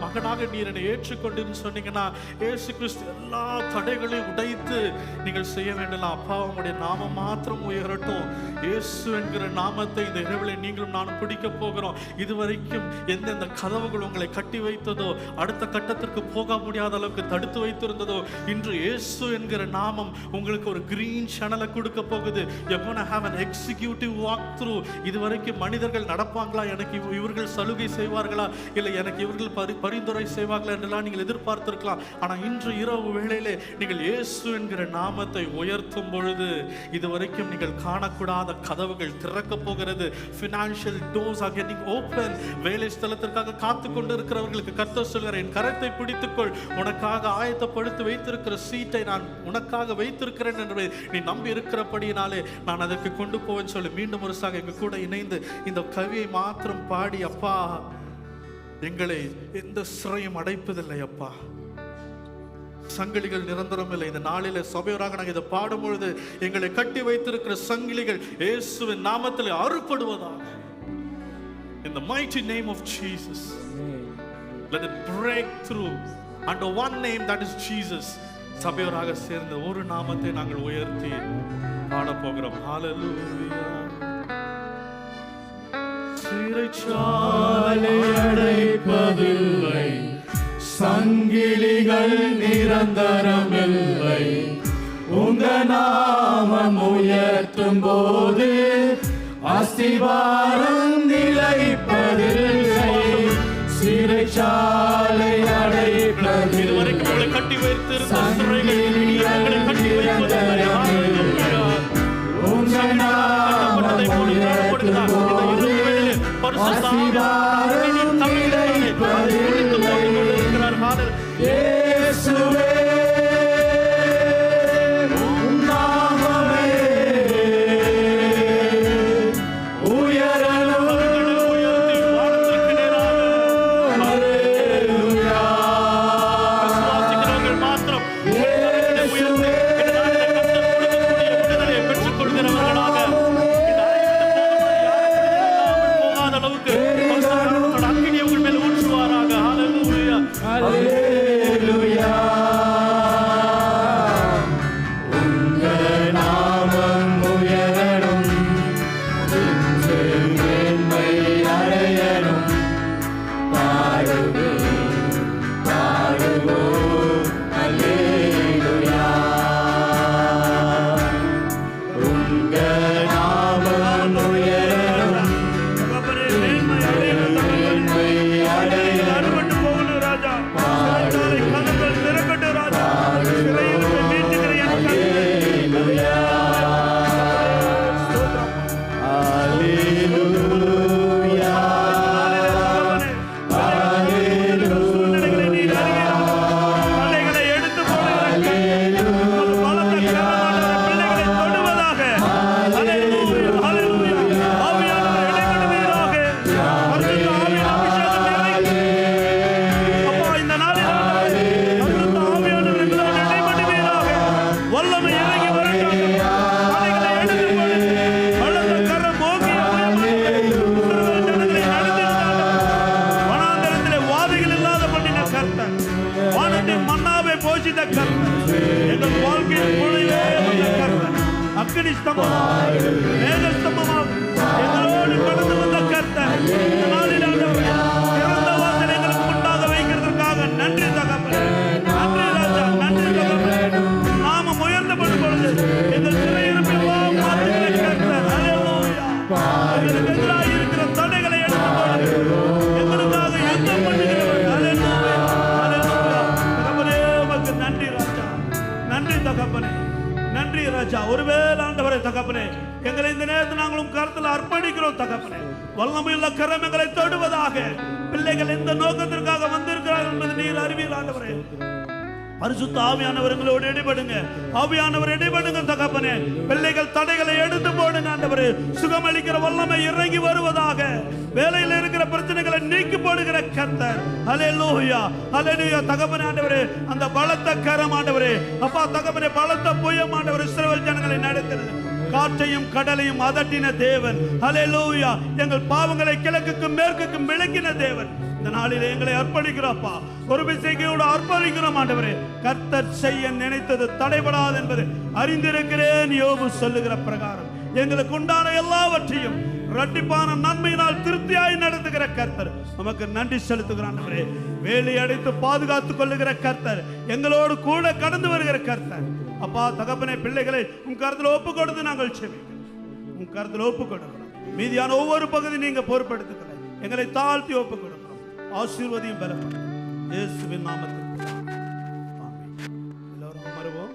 மகனாக நீர் என்னை ஏற்றுக்கொண்டு சொன்னீங்கன்னா, இயேசு கிறிஸ்து எல்லா தடைகளையும் உடைத்து நீங்கள் செய்ய வேண்டும். அப்பா உங்களுடைய நாமம் மாத்திரம் உயரட்டும். இயேசு என்கிற நாமத்தை இந்த இரவிலே நீங்களும் நானும் பிடிக்க போகிறோம். இதுவரைக்கும் எந்தெந்த கதவுகள் உங்களை கட்டி வைத்ததோ, அடுத்த கட்டத்திற்கு போக முடியாத அளவுக்கு தடுத்து வைத்திருந்ததோ, இன்று இயேசு என்கிற நாமம் உங்களுக்கு ஒரு கிரீன் சேனலை கொடுக்க போகுது. You're going to have an executive walk through. இதுவரைக்கும் மனிதர்கள் நடப்பாங்களா, எனக்கு இவர்கள் சலுகை செய்வார்களா, இல்லை எனக்கு இவர்கள் பரிந்துரை செய்வார்களா என்றெல்லாம் நீங்கள் எதிர்பார்த்திருக்கலாம். ஆனால் இன்று இரவு வேளையிலே நீங்கள் இயேசு என்கிற நாமத்தை உயர்த்தி கொடுக்கும் பொழுது இதுவரைக்கும் நீங்கள் காணக்கூடாத கதவுகள் திறக்க போகிறது. Financial doors are getting open. வேலை ஸ்தலத்திற்காக காத்து கொண்டு இருக்கிறவர்களுக்கு கர்த்தர் சொல்கிறார், என் கரத்தை பிடித்துக்கொள், உனக்காக ஆயத்தப்படுத்தி வைத்திருக்கிற சீட்டை நான் உனக்காக வைத்திருக்கிறேன் என்று நீ நம்பி இருக்கிறபடியினாலே நான் அதற்கு கொண்டு போவேன்னு சொல்லி மீண்டும் ஒரு சாக எங்க கூட இணைந்து இந்த கவியை மாத்திரம் பாடி, அப்பா எங்களை எந்த சிறையும் அடைப்பதில்லை அப்பா, சங்கிலிகள் நிரந்தரம் இல்லை. இந்த நாளில சபையோராக நாங்கள் இதை பாடும்பொழுது எங்களை கட்டி வைத்திருக்கிற சங்கிலிகள் இயேசுவின் நாமத்தில் அறுபடுவதாக. In the mighty name of Jesus, let it break through under one name, that is Jesus. சபையோராக சேர்ந்த ஒரு நாமத்தை நாங்கள் உயர்த்தி பாட போகிறோம். ஹalleluya. சிறைச்சாலை அடைப்பதில்லை, சங்கிலிகள் நிரந்தரமில்லை, உங்க நாமம் உயர்த்தும் போது அஸ்திவாரம் நிலைப்பதில்லை. சிறைச்சாலை அடைப்பதில்லை, இதுவரைக்கும் உங்களை கட்டி வைத்திருந்த சிறைகளை கட்டி வைப்பதில்லை. உங்க நாமம் உயர்த்தும் போது அஸ்திவாரம் நிலைப்பதில்லை. இயேசுவே உம் நாமமே உயரணும். ஹல்லேலூயா. விசுவாசிக்கிறவர்கள் மாத்திரம் இயேசுவே விடுதலையை பெற்றுக் கொள்கிறவர்களாக போகாத அளவுக்கு அக்கினி உங்கள் மேல் ஊற்றுவாராக. ஹல்லேலூயா. ஹல்லேலூயா. உங்க நாமம் உயரணும், இன்று மேன்மை அடையணும். பாடுவோம் பாடுவோம் ஹல்லேலூயா. உங்க நாமம் உயரணும், மேன்மை அடையணும். அறுபட்டு போகணும் ராஜா. சிறைச்சாலை கதவுகள் திறக்கட்டும் ராஜா. சிறையிருப்பை மீட்டுகிற என் ஹல்லேலூயா. ஹல்லேலூயா. சூழ்நிலைகளை நீர் அறிவீர். தடைகளை எடுத்து போடுகிற ஒரு பலத்த கரமானவர் பிள்ளைகளை தொடுவதாக. ஹல்லேலூயா, ஹல்லேலூயா. ஆவியானவர் இடைப்படுவீராக. பரிசுத்த ஆவியின் அபிஷேகம் இறங்கி. அப்பா, இந்த நாளில் பரிசுத்த ஆவியானவர் எங்களோடு இடைப்படுவீராக. வல்லமை இறங்கி வரட்டும். தடைகளை எடுத்து போடு. பலத்த கரம் ஓங்கிய இஸ்ரவேல் ஜனங்களை நடத்தினார். வனாந்தரத்திலே வாதைகள் இல்லாத பண்ணின கர்த்தர், வானத்தின் மன்னாவை போஷித்த கர்த்தர், எங்கள் வாழ்க்கையில் பொழிவே வந்த கர்த்தர், அக்கினி ஸ்தம்பமாக மேக ஸ்தம்பமாக எங்களோடு கடந்து வந்த கர்த்தர், இந்த நாளில் ஆண்டவரே, திறந்த வாசல் எங்களுக்கு முன்பாக வைக்கிறதற்காக நன்றி தகப்பனே. நன்றி ராஜா, நன்றி தகப்பனே. நாமம் உயர்த்தப்படும் பொழுது எங்கள் சிறையிருப்பில் மாற்றுகிற கர்த்தர். ஹல்லேலூயா. எங்களுக்கு எதிராக இருக்கிற தடைகளை எடுத்து போடு. எங்களுக்காக யுத்தம் பண்ணுகிறவர். ஹல்லேலூயா, ஹல்லேலூயா. தகப்பனே, உமக்கு நன்றி ராஜா, நன்றி தகப்பனே, நன்றி ராஜா. ஒருவேளை ஆண்டவரே தகப்பனே, எங்களை இந்த நேரத்தில் நாங்களும் கருத்தில் அர்ப்பணிக்கிறோம் தகப்பனே. வல்லமையுள்ள கரம் எங்களை தொடுவதாக. பிள்ளைகள் எந்த நோக்கத்திற்காக வந்திருக்கிறார்கள் என்பது நீர் அறிவீர் ஆண்டவரே. பரிசுத்த ஆவியானவர் எங்களோடு இடைபடுங்க. ஆவியானவர் இடைபடுங்க தகப்பனே. பிள்ளைகள் தடைகளை எடுத்து போடுங்க ஆண்டவரே. சுகமளிக்கிற வல்லமை இறங்கி வருவதாக. வேலையில் இருக்கிற பிரச்சனைகளை நீக்கி போடுகிற கர்த்தர். ஹல்லேலூயா, ஹல்லேலூயா. தகப்பனே ஆண்டவரே, அந்த பலத்த கரம் ஆண்டவரே, அப்பா தகப்பனே, பலத்த புயம் ஆண்டவரே, இஸ்ரவேல் ஜனங்களை நடத்துறது. காற்றையும் கடலையும் அதட்டின தேவன். ஹல்லேலூயா. எங்கள் பாவங்களை கிழக்குக்கும் மேற்குக்கும் விளக்கின தேவன். இந்த நாளிலே எங்களை அர்ப்பணிக்கிறோம்ப்பா. ஒரு விசையோடு அர்ப்பணிக்கிறோம் ஆண்டவரே. கர்த்தர் செய்ய நினைத்தது தடைபடாது என்பது அறிந்திருக்கிறேன் யோபு சொல்லுகிற பிரகாரம் எங்களுக்கு உண்டான எல்லாவற்றையும் இரட்டிப்பான நன்மையினால் திருப்தியாய் நடத்துகிற கர்த்தர் நமக்கு நன்றி செலுத்துகிற ஆண்டவரே. வேலி அடைத்து பாதுகாத்துக் கொள்ளுகிற கர்த்தர், எங்களோடு கூட கடந்து வருகிற கர்த்தர். அப்பா தகப்பனே, பிள்ளைகளை உன் கருத்தில் ஒப்பு கொடுத்து நாங்கள் செபிக்கிறோம். உன் கருத்தில் ஒப்பு கொடுக்கிறோம். மீதியான ஒவ்வொரு பகுதி நீங்க பொறுப்படுத்துகிற எங்களை தாழ்த்தி ஒப்பு கொடுக்கிறோம். ஆசீர்வதியும் பலப்படும் இயேசுவின் நாமத்தில் ஆமென். எல்லோரும் அமருவோம்.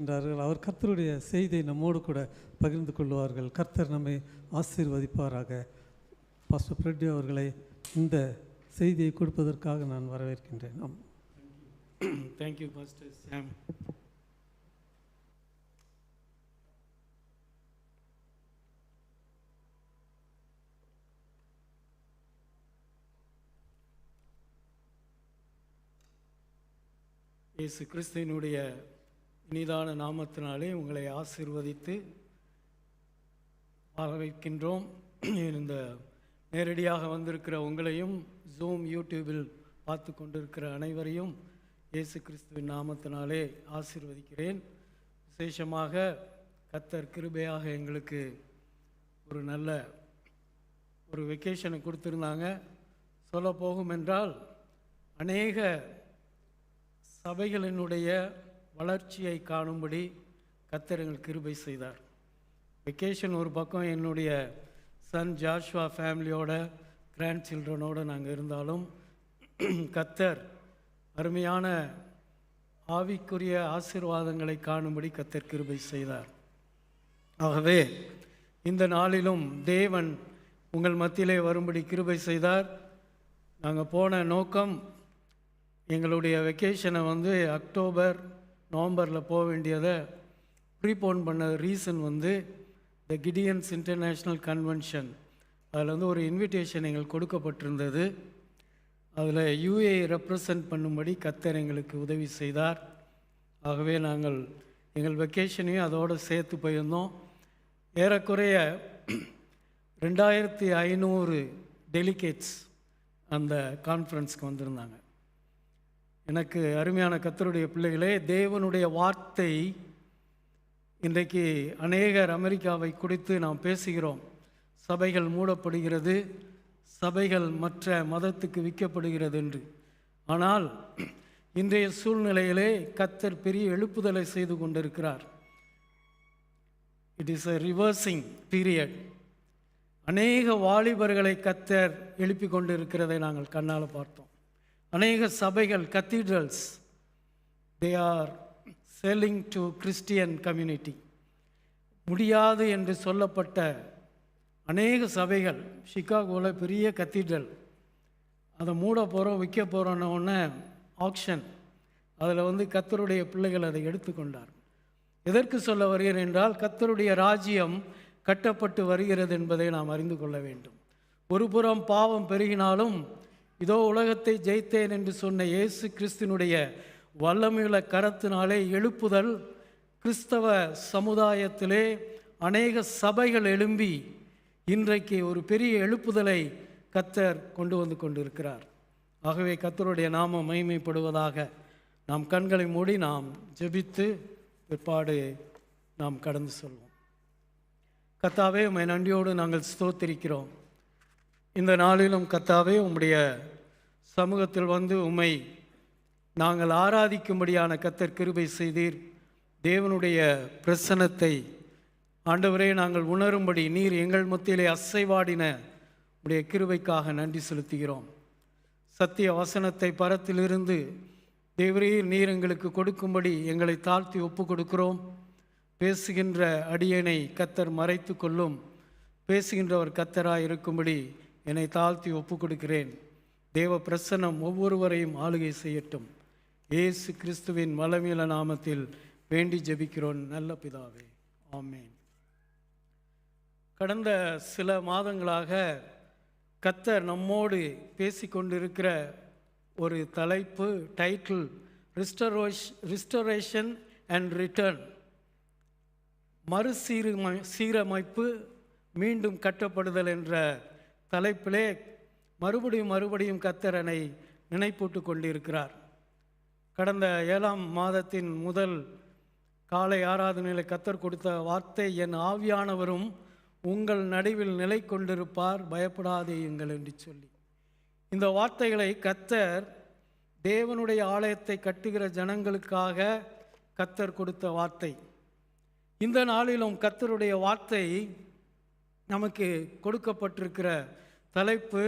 என்றார்கள். அவர் கர்த்தருடைய செய்தியை நம்மோடு கூட பகிர்ந்து கொள்வார்கள். கர்த்தர் நம்மை ஆசீர்வதிப்பாராக. பாஸ்டர் ஃப்ரெட்டி அவர்களை இந்த செய்தியை கொடுப்பதற்காக நான் வரவேற்கின்றேன். தேங்க்யூ பாஸ்டர் சாம். இயேசு கிறிஸ்துவினுடைய இனிதான நாமத்தினாலே உங்களை ஆசீர்வதித்து வரவேற்கின்றோம். இந்த நேரடியாக வந்திருக்கிற உங்களையும் ஜூம் யூடியூபில் பார்த்து கொண்டிருக்கிற அனைவரையும் இயேசு கிறிஸ்துவின் நாமத்தினாலே ஆசீர்வதிக்கிறேன். விசேஷமாக கர்த்தர் கிருபையாக எங்களுக்கு ஒரு நல்ல ஒரு வெக்கேஷனை கொடுத்துருந்தாங்க. சொல்ல போகும் என்றால் அநேக சபைகளினுடைய வளர்ச்சியை காணும்படி கர்த்தர் எங்களுக்கு கிருபை செய்தார். வெக்கேஷன் ஒரு பக்கம் என்னுடைய சன் ஜாஷ்வா ஃபேமிலியோட கிராண்ட் சில்ட்ரனோடு நாங்கள் இருந்தாலும் கர்த்தர் அருமையான ஆவிக்குரிய ஆசீர்வாதங்களை காணும்படி கர்த்தர் கிருபை செய்தார். ஆகவே இந்த நாளிலும் தேவன் உங்கள் மத்தியிலே வரும்படி கிருபை செய்தார். நாங்கள் போன நோக்கம் எங்களுடைய வெக்கேஷனை அக்டோபர் நவம்பரில் போக வேண்டியதை ப்ரீபோன் பண்ண ரீசன் த கிடியன்ஸ் இன்டர்நேஷ்னல் கன்வென்ஷன். அதில் ஒரு இன்விடேஷன் எங்களுக்கு கொடுக்கப்பட்டிருந்தது. அதில் யூஏ ரெப்ரசன்ட் பண்ணும்படி கர்த்தர் எங்களுக்கு உதவி செய்தார். ஆகவே நாங்கள் எங்கள் வெக்கேஷனையும் அதோடு சேர்த்து போயிருந்தோம். ஏறக்குறைய 2500 டெலிகேட்ஸ் அந்த கான்ஃபரன்ஸ்க்கு வந்திருந்தாங்க. எனக்கு அருமையான கர்த்தருடைய பிள்ளைகளே, தேவனுடைய வார்த்தை இன்றைக்கு அநேகர் அமெரிக்காவை குறித்து நாம் பேசுகிறோம். சபைகள் மூடப்படுகிறது, சபைகள் மற்ற மதத்துக்கு விற்கப்படுகிறது என்று. ஆனால் இன்றைய சூழ்நிலையிலே கர்த்தர் பெரிய எழுப்புதலை செய்து கொண்டிருக்கிறார். It is a reversing period. அநேக வாலிபர்களை கர்த்தர் எழுப்பி கொண்டிருக்கிறதை நாங்கள் கண்ணால் பார்த்தோம். அநேக சபைகள் cathedrals they are selling to Christian community. முடியாது என்று சொல்லப்பட்ட அநேக சபைகள், சிகாகோவில் பெரிய கத்தீட்ரல், அதை மூட போகிறோம் விற்க போகிறோன்னொன்னே ஆக்ஷன், அதில் கர்த்தருடைய பிள்ளைகள் அதை எடுத்துக்கொண்டார். எதற்கு சொல்ல வருகிறேன் என்றால், கர்த்தருடைய ராஜ்யம் கட்டப்பட்டு வருகிறது என்பதை நாம் அறிந்து கொள்ள வேண்டும். ஒரு புறம் பாவம் பெருகினாலும் இதோ உலகத்தை ஜெயித்தேன் என்று சொன்ன இயேசு கிறிஸ்துவினுடைய வல்லமையுள்ள கரத்தினாலே எழுப்புதல் கிறிஸ்தவ சமுதாயத்திலே அநேக சபைகள் எழும்பி இன்றைக்கு ஒரு பெரிய எழுப்புதலை கர்த்தர் கொண்டு வந்து கொண்டிருக்கிறார். ஆகவே கர்த்தருடைய நாமம் மகிமைப்படுவதாக. நாம் கண்களை மூடி நாம் ஜெபித்து பிற்பாடு நாம் கடந்து செல்வோம். கர்த்தாவே, உம்மை நன்றியோடு நாங்கள் ஸ்தோத்திரிக்கிறோம். இந்த நாளிலும் கர்த்தாவே, உம்முடைய சமூகத்தில் உம்மை நாங்கள் ஆராதிக்கும்படியான கர்த்தர் கிருபை செய்தீர். தேவனுடைய பிரசன்னத்தை ஆண்டவரே நாங்கள் உணரும்படி நீர் எங்கள் மத்தியிலே அசைவாடின உடைய கிருபைக்காக நன்றி செலுத்துகிறோம். சத்திய வசனத்தை பரத்திலிருந்து தேவரே நீர் எங்களுக்கு கொடுக்கும்படி எங்களை தாழ்த்தி ஒப்பு கொடுக்கிறோம். பேசுகின்ற அடியனை கர்த்தர் மறைத்து கொள்ளும். பேசுகின்றவர் கர்த்தராய் இருக்கும்படி என்னை தாழ்த்தி ஒப்பு கொடுக்கிறேன். தேவ பிரசன்னம் ஒவ்வொருவரையும் ஆளுகை செய்யட்டும். இயேசு கிறிஸ்துவின் வல்லமையுள்ள நாமத்தில் வேண்டி ஜெபிக்கிறோம் நல்ல பிதாவே, ஆமென். கடந்த சில மாதங்களாக கர்த்தர் நம்மோடு பேசிக்கொண்டிருக்கிற ஒரு தலைப்பு, டைட்டில் ரிஸ்டரேஷன் அண்ட் ரிட்டர்ன். சீரமைப்பு மீண்டும் கட்டப்படுதல் என்ற தலைப்பிலே மறுபடியும் கர்த்தரனை நினைப்பூட்டு கொண்டிருக்கிறார். கடந்த 7ஆம் மாதத்தின் முதல் காலை ஆராதனையில் கர்த்தர் கொடுத்த வார்த்தை, என் ஆவியானவரும் உங்கள் நடுவில் நிலை கொண்டிருப்பார், பயப்படாதேயுங்கள் என்று சொல்லி. இந்த வார்த்தைகளை கர்த்தர் தேவனுடைய ஆலயத்தை கட்டுகிற ஜனங்களுக்காக கர்த்தர் கொடுத்த வார்த்தை. இந்த நாளிலும் கர்த்தருடைய வார்த்தை நமக்கு கொடுக்கப்பட்டிருக்கிற தலைப்பு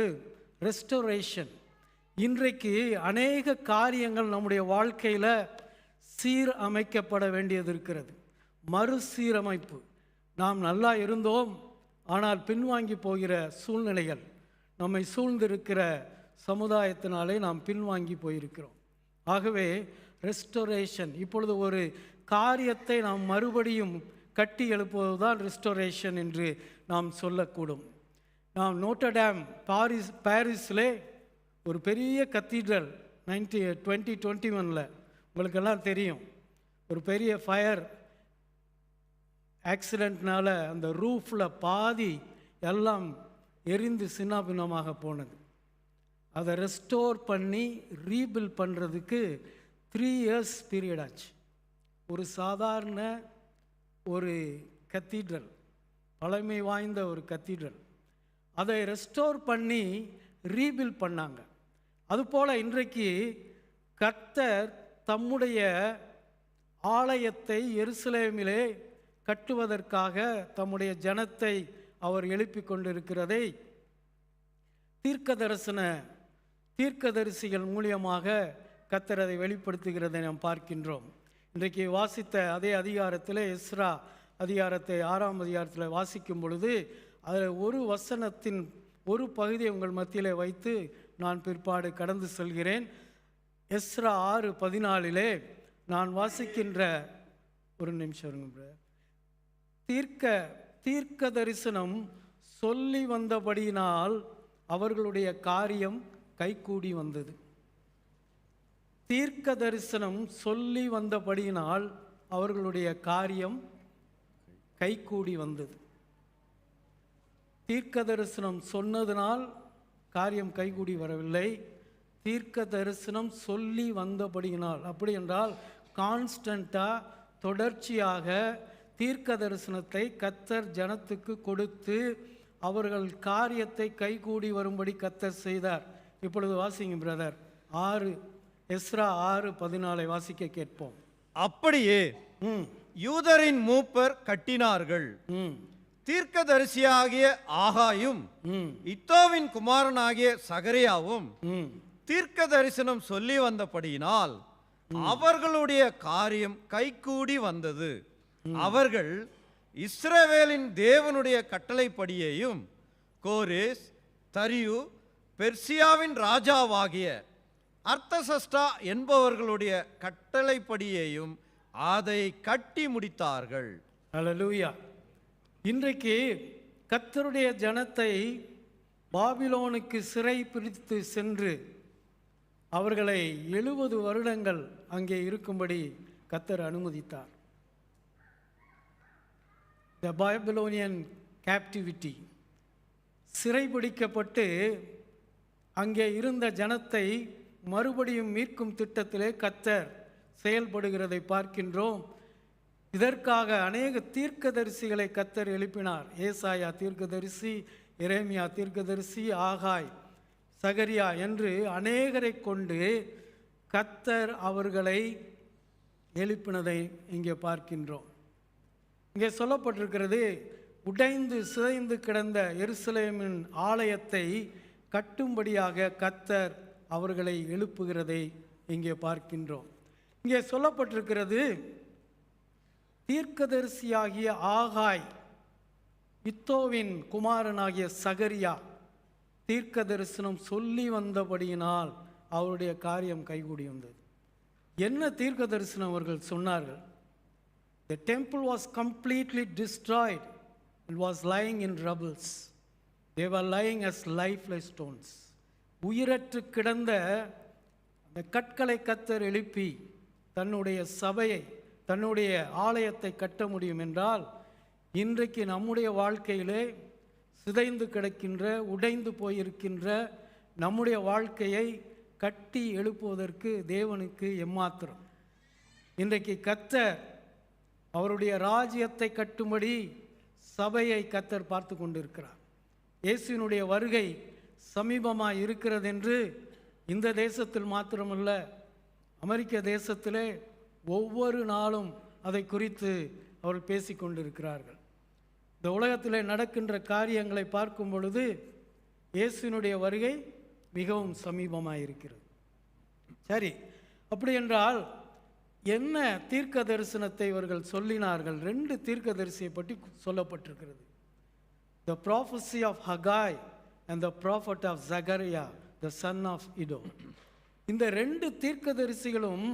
ரெஸ்டோரேஷன். இன்றைக்கு அநேக காரியங்கள் நம்முடைய வாழ்க்கையில் சீரமைக்கப்பட வேண்டியது இருக்கிறது. மறுசீரமைப்பு. நாம் நல்லா இருந்தோம், ஆனால் பின்வாங்கி போகிற சூழ்நிலைகள், நம்மை சூழ்ந்திருக்கிற சமுதாயத்தினாலே நாம் பின்வாங்கி போயிருக்கிறோம். ஆகவே ரெஸ்டோரேஷன், இப்பொழுது ஒரு காரியத்தை நாம் மறுபடியும் கட்டி எழுப்புவது தான் ரெஸ்டோரேஷன் என்று நாம் சொல்லக்கூடும். நாம் நோட்டர்டேம் பாரிஸில் ஒரு பெரிய கத்தீட்ரல் 2021 உங்களுக்கெல்லாம் தெரியும், ஒரு பெரிய ஃபயர் ஆக்சிடெண்ட்னால அந்த ரூஃபில் பாதி எல்லாம் எரிந்து சின்னாபின்னமாக போனது. அதை ரெஸ்டோர் பண்ணி ரீபில்ட் பண்ணுறதுக்கு 3 years பீரியட் ஆச்சு. ஒரு சாதாரண ஒரு கத்தீட்ரல், பழமை வாய்ந்த ஒரு கத்தீட்ரல், அதை ரெஸ்டோர் பண்ணி ரீபில்ட் பண்ணாங்க. அதுபோல் இன்றைக்கு கர்த்தர் தம்முடைய ஆலயத்தை எருசலேமிலே கட்டுவதற்காக தம்முடைய ஜனத்தை அவர் எழுப்பி கொண்டிருக்கிறதை தீர்க்கதரிசிகள் மூலியமாக கர்த்தர் அதை வெளிப்படுத்துகிறதை நாம் பார்க்கின்றோம். இன்றைக்கு வாசித்த அதே அதிகாரத்தில், எஸ்ரா அதிகாரத்தை 6ஆம் அதிகாரத்தில் வாசிக்கும் பொழுது அதில் ஒரு வசனத்தின் ஒரு பகுதியை உங்கள் மத்தியிலே வைத்து நான் பிற்பாடு கடந்து செல்கிறேன். எஸ்ரா 6:14 நான் வாசிக்கின்ற, ஒரு நிமிஷம், தீர்க்க தரிசனம் சொல்லி வந்தபடியினால் அவர்களுடைய காரியம் கைகூடி வந்தது. தீர்க்க தரிசனம் சொல்லி வந்தபடியினால் அவர்களுடைய காரியம் கைகூடி வந்தது. தீர்க்க தரிசனம் சொன்னதினால் காரியம் கைகூடி வரவில்லை, தீர்க்க தரிசனம் சொல்லி வந்தபடியினால். அப்படி என்றால் கான்ஸ்டண்ட்டாக, தொடர்ச்சியாக தீர்க்க தரிசனத்தை கர்த்தர் ஜனத்துக்கு கொடுத்து அவர்கள் காரியத்தை கைகூடி வரும்படி கர்த்தர் செய்தார். இப்பொழுது வாசிங்க பிரதர், எஸ்ரா 6:14 வாசிக்க கேட்போம். அப்படியே யூதரின் மூப்பர் கட்டினார்கள். தீர்க்கதரிசியாகிய ஆகாயும் இத்தோவின் குமாரனாகிய சகரியாவும் தீர்க்க தரிசனம் சொல்லி வந்தபடியினால் அவர்களுடைய காரியம் கைகூடி வந்தது. அவர்கள் இஸ்ரவேலின் தேவனுடைய கட்டளைப்படியையும் கோரேஸ், தரியு, பெர்சியாவின் ராஜாவாகிய அர்த்தசஷ்டா என்பவர்களுடைய கட்டளைப்படியையும் அதை கட்டி முடித்தார்கள். அல்லேலூயா. இன்றைக்கு கர்த்தருடைய ஜனத்தை பாபிலோனுக்கு சிறை பிடித்து சென்று அவர்களை 70 வருடங்கள் அங்கே இருக்கும்படி கர்த்தர் அனுமதித்தார். த பாபிலோனியன் கேப்டிவிட்டி, சிறைபிடிக்கப்பட்டு அங்கே இருந்த ஜனத்தை மறுபடியும் மீட்கும் திட்டத்திலே கர்த்தர் செயல்படுகிறதை பார்க்கின்றோம். இதற்காக அநேக தீர்க்கதரிசிகளை கர்த்தர் எழுப்பினார். ஏசாயா தீர்க்கதரிசி, எரேமியா தீர்க்கதரிசி, ஆகாய், சகரியா என்று அநேகரை கொண்டு கர்த்தர் அவர்களை எழுப்பினதை இங்கே பார்க்கின்றோம். இங்கே சொல்லப்பட்டிருக்கிறது, உடைந்து சிதைந்து கிடந்த எருசலேமின் ஆலயத்தை கட்டும்படியாக கர்த்தர் அவர்களை எழுப்புகிறதை இங்கே பார்க்கின்றோம். இங்கே சொல்லப்பட்டிருக்கிறது, தீர்க்கதரிசியாகிய ஆகாய், இத்தோவின் குமாரனாகிய சகரியா தீர்க்க தரிசனம் சொல்லி வந்தபடியினால் அவருடைய காரியம் கைகூடி வந்தது. என்ன தீர்க்க தரிசனம் அவர்கள் சொன்னார்கள்? The temple was completely destroyed and was lying in rubbles. They were lying as lifeless stones. உயிரற்று கிடந்த அந்த கற்களை கர்த்தர் எழுப்பி தன்னுடைய சபையை, தன்னுடைய ஆலயத்தை கட்ட முடியும் என்றால், இன்றைக்கு நம்முடைய வாழ்க்கையிலே சிதைந்து கிடக்கின்ற, உடைந்து போயிருக்கின்ற நம்முடைய வாழ்க்கையை கட்டி எழுப்புவதற்கு தேவனுக்கு எம்மாத்திரம். இன்றைக்கு கர்த்தர் அவருடைய ராஜ்யத்தை கட்டும்படி சபையை கர்த்தர் பார்த்து கொண்டிருக்கிறார். இயேசுவினுடைய வருகை சமீபமாக இருக்கிறது என்று இந்த தேசத்தில் மாத்திரமல்ல, அமெரிக்க தேசத்திலே ஒவ்வொரு நாளும் அதை குறித்து அவர்கள் பேசிக்கொண்டிருக்கிறார்கள். இந்த உலகத்திலே நடக்கின்ற காரியங்களை பார்க்கும் பொழுது இயேசுவினுடைய வருகை மிகவும் சமீபமாக இருக்கிறது. சரி, அப்படி என்றால் என்ன தீர்க்க தரிசனத்தை இவர்கள் சொல்லினார்கள்? 2 தீர்க்க தரிசியை பற்றி சொல்லப்பட்டிருக்கிறது. The prophecy of Haggai and the prophet of Zechariah, the son of Iddo. இந்த 2 தீர்க்க தரிசிகளும்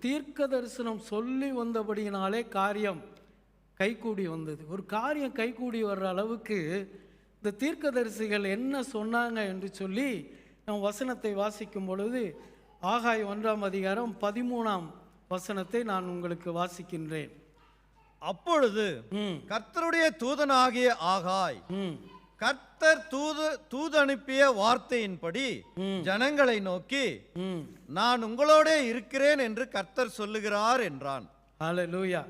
தீர்க்க தரிசனம் சொல்லி வந்தபடியினாலே காரியம் கைகூடி வந்தது. ஒரு காரியம் கைகூடி வர்ற அளவுக்கு இந்த தீர்க்கதரிசிகள் என்ன சொன்னாங்க என்று சொல்லி நாம் வசனத்தை வாசிக்கும் பொழுது ஆகாய் 1ஆம் அதிகாரம் 13ஆம் வசனத்தை நான் உங்களுக்கு வாசிக்கின்றேன். அப்பொழுது கர்த்தருடைய தூதனாகிய ஆகாய் கர்த்தர் தூதனுப்பிய வார்த்தையின்படி ஜனங்களை நோக்கி, நான் உங்களோட இருக்கிறேன் என்று கர்த்தர் சொல்லுகிறார் என்றான். ஹல்லேலூயா.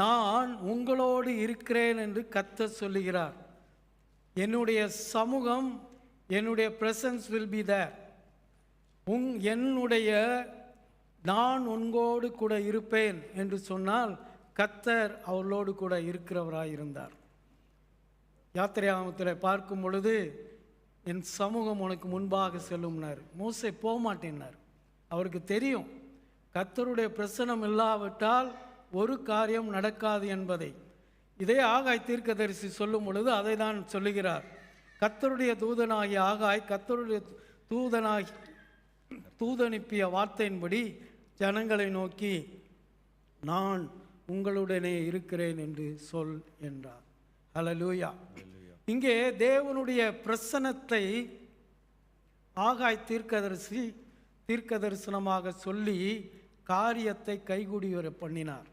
நான் உங்களோடு இருக்கிறேன் என்று கர்த்தர் சொல்லுகிறார். என்னுடைய சமூகம், என்னுடைய பிரசன்ஸ் வில் பி தேர். என்னுடைய நான் உங்களோடு கூட இருப்பேன் என்று சொன்னால் கர்த்தர் அவர்களோடு கூட இருக்கிறவராயிருந்தார். யாத்திரையாகமத்தில் பார்க்கும் பொழுது என் சமூகம் உனக்கு முன்பாக செல்லும்னார். மோசே போக மாட்டேன்னார். அவருக்கு தெரியும் கர்த்தருடைய பிரசனம் இல்லாவிட்டால் ஒரு காரியம் நடக்காது என்பதை. இதே ஆகாய் தீர்க்கதரிசி சொல்லும் பொழுது அதை தான் சொல்லுகிறார். கர்த்தருடைய தூதனாகிய ஆகாய் கர்த்தருடைய தூதனுப்பிய வார்த்தையின்படி ஜனங்களை நோக்கி, நான் உங்களுடனே இருக்கிறேன் என்று சொல் என்றார். ஹல்லேலூயா. இங்கே தேவனுடைய பிரசன்னத்தை ஆகாய் தீர்க்க தரிசனமாக சொல்லி காரியத்தை கைகூடி வர பண்ணினார்.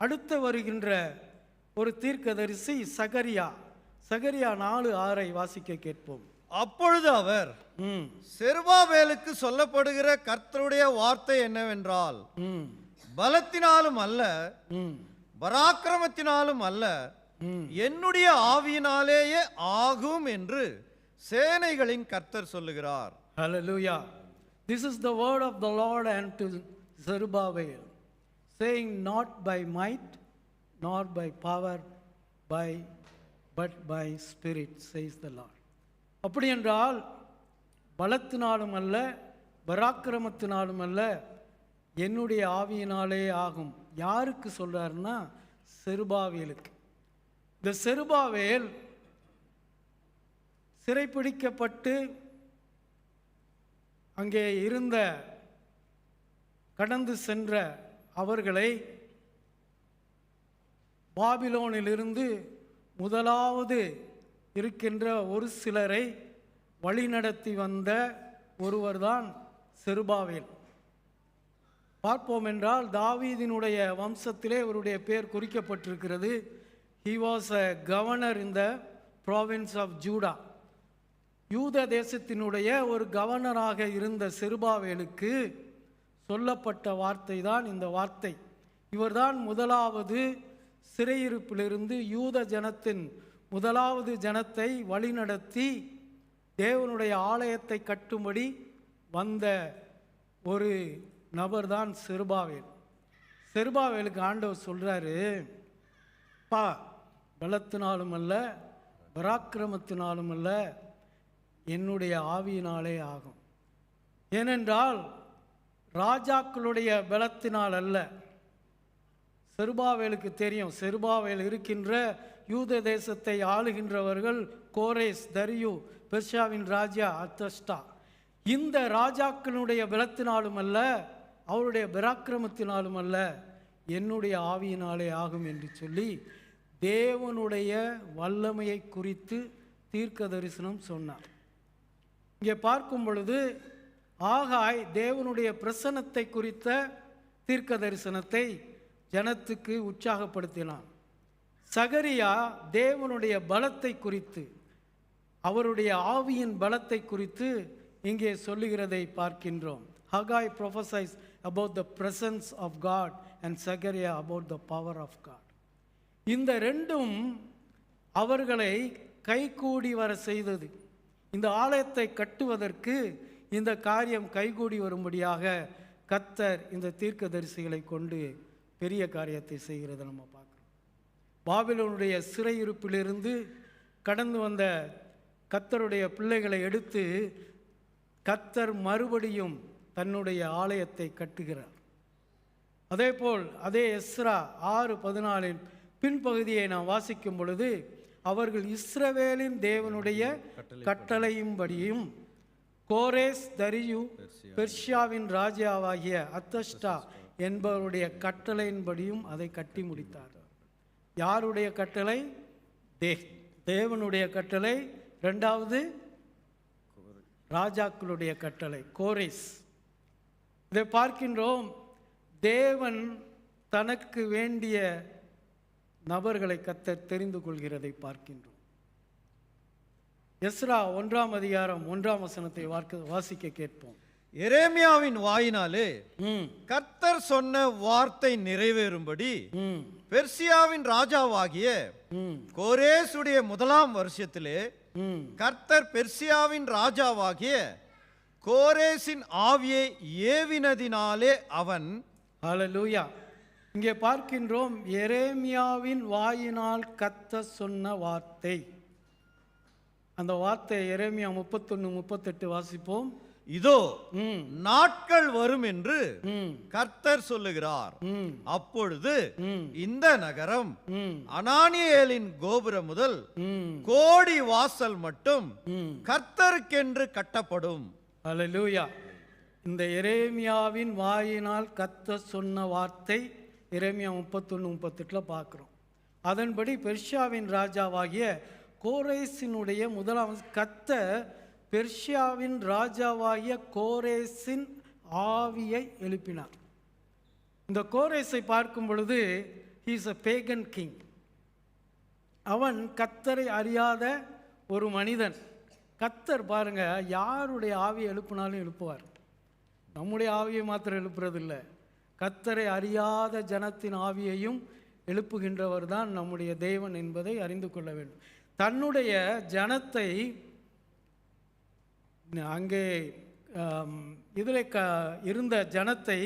அடுத்து வருகின்ற ஒரு தீர்க்கதரிசி சகரியா. 4:6 வாசிக்க கேட்போம். அப்பொழுது அவர், செருபாபேலுக்கு சொல்லப்படுகிற கர்த்தருடைய வார்த்தை என்னவென்றால், பலத்தினாலும் அல்ல பராக்கிரமத்தினாலும் அல்ல, என்னுடைய ஆவியினாலேயே ஆகும் என்று சேனைகளின் கர்த்தர் சொல்லுகிறார். Hallelujah. This is the word of the Lord unto Zerubbabel, saying, not by might nor by power but by spirit, says the Lord. அப்படி என்றால் பலத்தினாலும் அல்ல பராக்கிரமத்தினாலும் அல்ல, என்னுடைய ஆவியினாலே ஆகும். யாருக்கு சொல்றாருன்னா செருபாவேலுக்கு. இந்த செருபாவேல் சிறைப்பிடிக்கப்பட்டு அங்கே இருந்த கடந்து சென்ற அவர்களை பாபிலோனிலிருந்து முதலாவது இருக்கின்ற ஒரு சிலரை வழிநடத்தி வந்த ஒருவர்தான் செருபாவேல். பார்ப்போம் என்றால் தாவீதினுடைய வம்சத்திலே அவருடைய பெயர் குறிக்கப்பட்டிருக்கிறது. He was a governor in the province of Judah. யூத தேசத்தினுடைய ஒரு கவர்னராக இருந்த செருபாவேலுக்கு சொல்லப்பட்ட வார்த்தை தான் இந்த வார்த்தை. இவர்தான் முதலாவது சிறையிருப்பிலிருந்து யூத ஜனத்தின் முதலாவது ஜனத்தை வழிநடத்தி தேவனுடைய ஆலயத்தை கட்டும்படி வந்த ஒரு நபர்தான் செருபாவேல். செருபாவேலுக்கு ஆண்டவர் சொல்றாரு, பலத்தினாலும் அல்ல பராக்கிரமத்தினாலும் அல்ல, என்னுடைய ஆவியினாலே ஆகும். ஏனென்றால் ராஜாக்களுடைய பலத்தினால் அல்ல. செருபாவேலுக்கு தெரியும், செருபாவேல் இருக்கின்ற யூத தேசத்தை ஆளுகின்றவர்கள் கோரேஸ், தரியு, பெர்ஷாவின் ராஜா அர்தஷ்டா. இந்த ராஜாக்களுடைய பலத்தினாலும் அல்ல அவருடைய பராக்கிரமத்தினாலும் அல்ல, என்னுடைய ஆவியினாலே ஆகும் என்று சொல்லி தேவனுடைய வல்லமையை குறித்து தீர்க்க தரிசனம் சொன்னார். இங்கே பார்க்கும் பொழுது ஆகாய் தேவனுடைய பிரசன்னத்தை குறித்த தீர்க்க தரிசனத்தை ஜனத்துக்கு உற்சாகப்படுத்தினான். சகரியா தேவனுடைய பலத்தை குறித்து, அவருடைய ஆவியின் பலத்தை குறித்து இங்கே சொல்லுகிறதை பார்க்கின்றோம். Haggai prophesies about the presence of God and Zechariah about the power of God. இந்த ரெண்டும் அவர்களை கைகூடி வர செய்தது. இந்த ஆலயத்தை கட்டுவதற்கு இந்த காரியம் கைகூடி வரும்படியாக கர்த்தர் இந்த தீர்க்கதரிசிகளை கொண்டு பெரிய காரியத்தை செய்கிறத நம்ம பார்க்குறோம். பாபிலோனுடைய சிறையிருப்பிலிருந்து கடந்து வந்த கர்த்தருடைய பிள்ளைகளை எடுத்து கர்த்தர் மறுபடியும் தன்னுடைய ஆலயத்தை கட்டுகிறார். அதேபோல் அதே எஸ்ரா 6:14 பின்பகுதியை நாம் வாசிக்கும் பொழுது, அவர்கள் இஸ்ரவேலின் தேவனுடைய கட்டளையும்படியும் கோரேஸ் தரியு பெர்ஷியாவின் ராஜாவாகிய அத்தஷ்டா என்பவருடைய கட்டளையின்படியும் அதை கட்டி முடித்தார். யாருடைய கட்டளை? தேவனுடைய கட்டளை. இரண்டாவது ராஜாக்களுடைய கட்டளை, கோரேஸ். இதை பார்க்கின்றோம். தேவன் தனக்கு வேண்டிய நபர்களை கர்த்தர் தெரிந்து கொள்கிறதை பார்க்கின்றோம். எஸ்ரா 1:1 வாசிக்க கேட்போம். எரேமியாவின் வாயினாலே கர்த்தர் சொன்ன வார்த்தை நிறைவேறும்படி பெர்சியாவின் ராஜாவாகிய கோரேசுடைய 1ஆம் வருஷத்திலே கர்த்தர் பெர்சியாவின் ராஜாவாகிய கோரேசின் ஆவியை ஏவினதினாலே அவன். ஹல்லேலூயா. இங்கே பார்க்கின்றோம், எரேமியாவின் வாயினால் கர்த்தர் சொன்ன வார்த்தை. அந்த வார்த்தை எரேமியா 31:38 வாசிப்போம். இதோ நாட்கள் வரும் என்று கர்த்தர் சொல்லுகிறார், அப்பொழுது இந்த நகரம் அனானியேலின் கோபுரம் முதல் கோடி வாசல் மட்டும் கர்த்தருக்கென்று கட்டப்படும். ஹல்லேலூயா. இந்த எரேமியாவின் வாயினால் கர்த்தர் சொன்ன வார்த்தை எரேமியா 31:38 பார்க்கிறோம். அதன்படி பெர்ஷியாவின் ராஜாவாகிய கோரேசினுடைய 1ஆம் கர்த்தர் பெர்ஷியாவின் ராஜாவாகிய கோரேசின் ஆவியை எழுப்பினார். இந்த கோரேசை பார்க்கும் பொழுது he is a pagan king. அவன் கர்த்தரை அறியாத ஒரு மனிதன். கர்த்தர் பாருங்க, யாருடைய ஆவியை எழுப்பினாலும் எழுப்புவார். நம்முடைய ஆவியை மாத்திரம் எழுப்புறதில்லை, கர்த்தரை அறியாத ஜனத்தின் ஆவியையும் எழுப்புகின்றவர் தான் நம்முடைய தேவன் என்பதை அறிந்து கொள்ள வேண்டும். தன்னுடைய ஜனத்தை அங்கே இதில் இருந்த ஜனத்தை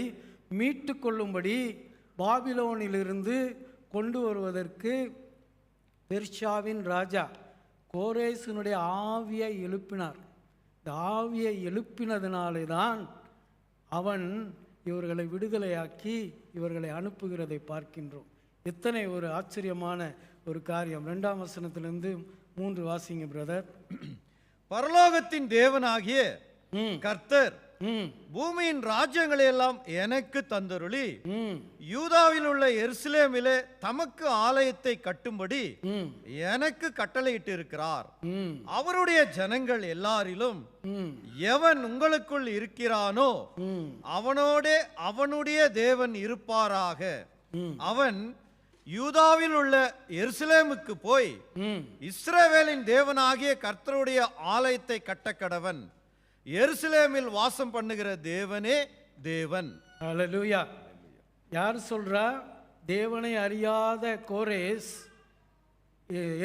மீட்டு கொள்ளும்படி பாபிலோனிலிருந்து கொண்டு வருவதற்கு பெர்ஷியாவின் ராஜா கோரேசினுடைய ஆவியை எழுப்பினார். இந்த ஆவியை எழுப்பினதினாலே தான் அவன் இவர்களை விடுதலையாக்கி இவர்களை அனுப்புகிறதை பார்க்கின்றோம். எத்தனை ஒரு ஆச்சரியமான ஒரு காரியம். 2ஆம் வசனத்திலிருந்து 3 வாசிங்க பிரதர். பரலோகத்தின் தேவனாகிய கர்த்தர் பூமியின் ராஜ்யங்களை எல்லாம் எனக்கு தந்தருளி யூதாவில் உள்ள எருசலேமிலே தமக்கு ஆலயத்தை கட்டும்படி எனக்கு கட்டளையிட்டு இருக்கிறார். அவருடைய ஜனங்கள் எல்லாரிலும் எவன் உங்களுக்குள் இருக்கிறானோ அவனோடே அவனுடைய தேவன் இருப்பாராக. அவன் யூதாவில் உள்ள எருசலேமுக்கு போய் இஸ்ரவேலின் தேவனாகிய கர்த்தருடைய ஆலயத்தை கட்டக்கடவன். எருசலேமில் வாசம் பண்ணுகிற தேவனே தேவன். ஹல்லேலூயா. யார் சொல்றா? தேவனை அறியாத கோரேஸ்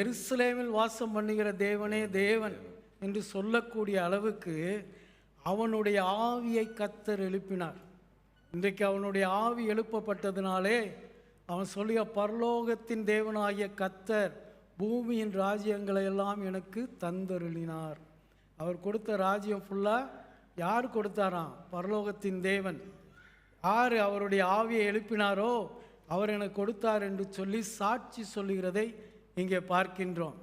எருசலேமில் வாசம் பண்ணுகிற தேவனே தேவன் என்று சொல்லக்கூடிய அளவுக்கு அவனுடைய ஆவியை கர்த்தர் எழுப்பினார். இன்றைக்கு அவனுடைய ஆவி எழுப்பப்பட்டதினாலே அவன் சொல்லிய பரலோகத்தின் தேவனாகிய கர்த்தர் பூமியின் ராஜ்யங்களை எல்லாம் எனக்கு தந்தருளினார். அவர் கொடுத்த ராஜ்யம் ஃபுல்லாக யார் கொடுத்தாராம்? பரலோகத்தின் தேவன். யார் அவருடைய ஆவியை எழுப்பினாரோ அவர் எனக்கு கொடுத்தார் என்று சொல்லி சாட்சி சொல்லுகிறதை இங்கே பார்க்கின்றோம்.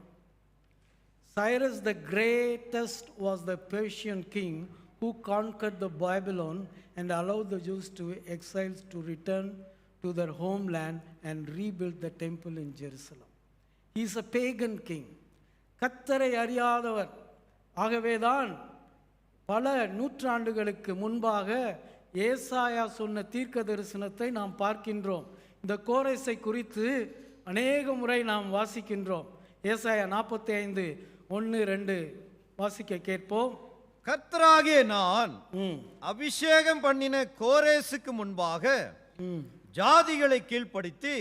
Cyrus the greatest was the Persian king who conquered the Babylon and allowed the Jews to exiles to return to their homeland and rebuild the temple in Jerusalem. He is a pagan king. கர்த்தரை அறியாதவர். ஆகவேதான் பல நூற்றாண்டுகளுக்கு முன்பாக ஏசாயா சொன்ன தீர்க்க தரிசனத்தை நாம் பார்க்கின்றோம். இந்த கோரேசை குறித்து அநேக முறை நாம் வாசிக்கின்றோம். ஏசாயா 45:1-2 வாசிக்க கேட்போம். கர்த்தராகிய நான் அபிஷேகம் பண்ணின கோரேசுக்கு முன்பாக ஜாதிகளை கீழ்ப்படுத்தி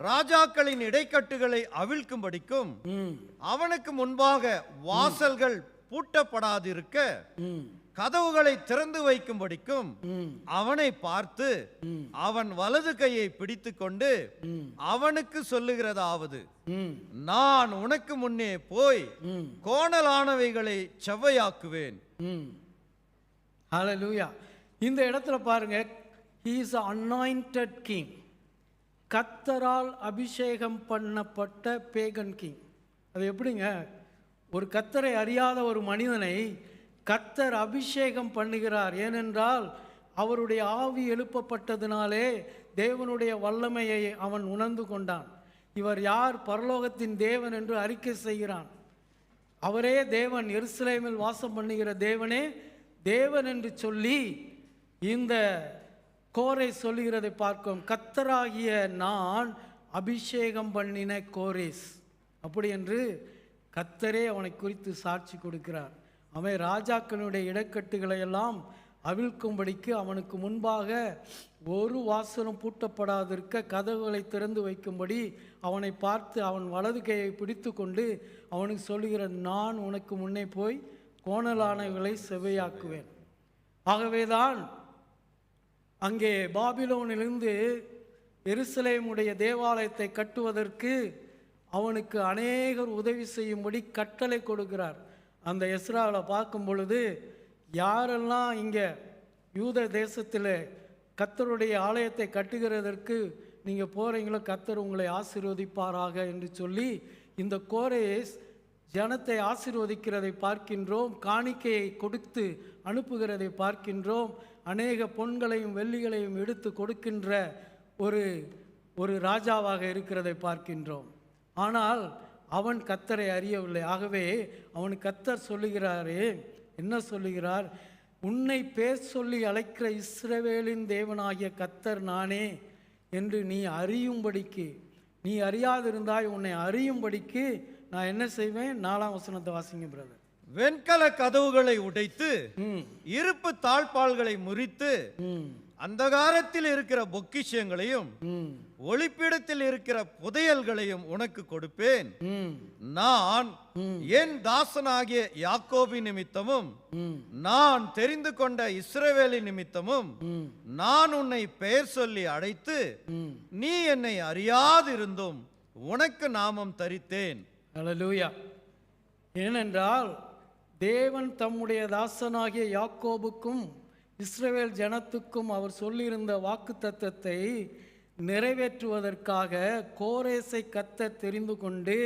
ராஜாக்களின் இடைக்கட்டுகளை அவிழ்க்கும்படிக்கும் அவனுக்கு முன்பாக வாசல்கள் பூட்டப்படாதிருக்க கதவுகளை திறந்து வைக்கும்படிக்கும் அவனை பார்த்து அவன் வலது கையை பிடித்து கொண்டு அவனுக்கு சொல்லுகிறதாவது, நான் உனக்கு முன்னே போய் கோணலானவைகளை செவ்வையாக்குவேன். ஹல்லேலூயா. இந்த இடத்துல பாருங்க, he is an anointed king. கர்த்தரால் அபிஷேகம் பண்ணப்பட்ட பேகன் கிங். அது எப்படிங்க? ஒரு கர்த்தரை அறியாத ஒரு மனிதனை கர்த்தர் அபிஷேகம் பண்ணுகிறார். ஏனென்றால் அவருடைய ஆவி எழுப்பப்பட்டதினாலே தேவனுடைய வல்லமையை அவன் உணர்ந்து கொண்டான். இவர் யார்? பரலோகத்தின் தேவன் என்று அறிக்கை செய்கிறான். அவரே தேவன், எருசலேமில் வாசம் பண்ணுகிற தேவனே தேவன் என்று சொல்லி இந்த கோரே சொல்லுகிறதை பார்க்கும். கர்த்தராகிய நான் அபிஷேகம் பண்ணின கோரேஸ், அப்படி என்று கர்த்தரே அவனை குறித்து சாட்சி கொடுக்கிறார். அவன் ராஜாக்களுடைய இடக்கட்டுகளை எல்லாம் அவிழ்க்கும்படிக்கு அவனுக்கு முன்பாக ஒரு வாசலும் பூட்டப்படாதிருக்க கதவுகளை திறந்து வைக்கும்படி அவனை பார்த்து அவன் வலது கையை பிடித்து கொண்டு அவனுக்கு சொல்லுகிற, நான் உனக்கு முன்னே போய் கோணலானவைகளை செவ்வையாக்குவேன். ஆகவேதான் அங்கே பாபிலோனிலிருந்து எருசலேமுடைய தேவாலயத்தை கட்டுவதற்கு அவனுக்கு அநேகர் உதவி செய்யும்படி கட்டளை கொடுக்கிறார். அந்த எஸ்ராவில் பார்க்கும் பொழுது யாரெல்லாம் இங்கே யூத தேசத்தில் கர்த்தருடைய ஆலயத்தை கட்டுகிறதற்கு நீங்கள் போகிறீங்களோ கர்த்தர் உங்களை ஆசீர்வதிப்பாராக என்று சொல்லி இந்த கோரேஸ் ஜனத்தை ஆசீர்வதிக்கிறதை பார்க்கின்றோம். காணிக்கையை கொடுத்து அனுப்புகிறதை பார்க்கின்றோம். அநேக பொன்களையும் வெள்ளிகளையும் எடுத்து கொடுக்கின்ற ஒரு ராஜாவாக இருக்கிறதை பார்க்கின்றோம். ஆனால் அவன் கர்த்தரை அறியவில்லை. ஆகவே அவன் கர்த்தர் சொல்லுகிறாரே, என்ன சொல்லுகிறார்? உன்னை பேர் சொல்லி அழைக்கிற இஸ்ரவேலின் தேவனாகிய கர்த்தர் நானே என்று நீ அறியும்படிக்கு, நீ அறியாதிருந்தாய், உன்னை அறியும்படிக்கு நான் என்ன செய்வேன்? 4ஆம் வசனத்தை வாசிங்க பிரதர். வெண்கல கதவுகளை உடைத்து இருப்பு தாழ்பால்களை முறித்து அந்தகாரத்தில் இருக்கிற பொக்கிஷங்களையும் ஒளிப்பிடத்தில் இருக்கிற புதையல்களையும் உனக்கு கொடுப்பேன். நான் என் தாசனாகிய யாக்கோபி நிமித்தமும் நான் தெரிந்து கொண்ட இஸ்ரவேலி நிமித்தமும் நான் உன்னை பெயர் சொல்லி அழைத்து நீ என்னை அறியாதிருந்தும் உனக்கு நாமம் தரித்தேன். அல்லேலூயா. ஏனென்றால் தேவன் தம்முடைய தாசனாகிய யாக்கோபுக்கும் இஸ்ரவேல் ஜனத்துக்கும் அவர் சொல்லியிருந்த வாக்குத்தத்தத்தை நிறைவேற்றுவதற்காக கோரேசை கர்த்தர் தெரிந்து கொண்டு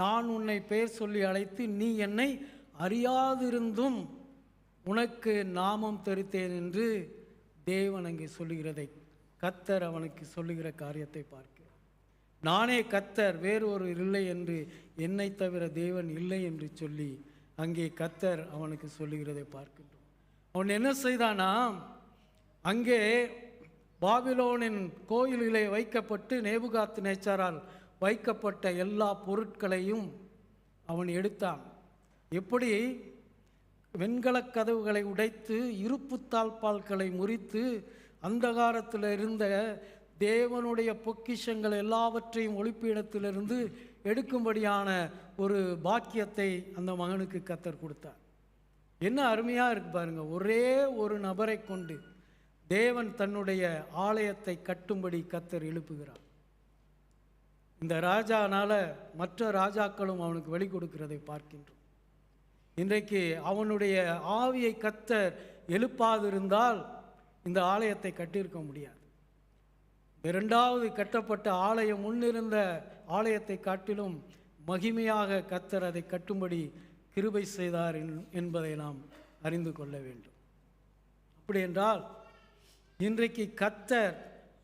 நான் உன்னை பெயர் சொல்லி அழைத்து நீ என்னை அறியாதிருந்தும் உனக்கு நாமம் தரித்தேன் என்று தேவன் அங்கே சொல்லுகிறதை கர்த்தர் அவனுக்கு சொல்லுகிற காரியத்தை பார்க்கிறோம். நானே கர்த்தர், வேறொரு இல்லை என்று, என்னை தவிர தேவன் இல்லை என்று சொல்லி அங்கே கர்த்தர் அவனுக்கு சொல்லுகிறதை பார்க்கின்றோம். அவன் என்ன செய்தானா, அங்கே பாபிலோனின் கோயிலிலே வைக்கப்பட்டு நேபுகாத் நேச்சாரால் வைக்கப்பட்ட எல்லா பொருட்களையும் அவன் எடுத்தான். எப்படி? வெண்கலக் கதவுகளை உடைத்து இருப்பு தாழ்பால்களை முறித்து அந்தகாரத்தில் இருந்த தேவனுடைய பொக்கிஷங்கள் எல்லாவற்றையும் ஒளிப்பீடத்திலிருந்து எடுக்கும்படியான ஒரு பாக்கியத்தை அந்த மகனுக்கு கர்த்தர் கொடுத்தார். என்ன அருமையாக இருக்கு பாருங்க. ஒரே ஒரு நபரை கொண்டு தேவன் தன்னுடைய ஆலயத்தை கட்டும்படி கர்த்தர் எழுப்புகிறார். இந்த ராஜானால மற்ற ராஜாக்களும் அவனுக்கு வெளி கொடுக்கிறதை பார்க்கின்றோம். இன்றைக்கு அவனுடைய ஆவியை கர்த்தர் எழுப்பாதிருந்தால் இந்த ஆலயத்தை கட்டியிருக்க முடியாது. இரண்டாவது கட்டப்பட்ட ஆலயம் முன்னிருந்த ஆலயத்தை காட்டிலும் மகிமையாக கர்த்தர் அதை கட்டும்படி கிருபை செய்தார் என்பதை நாம் அறிந்து கொள்ள வேண்டும். அப்படி என்றால் இன்றைக்கு கர்த்தர்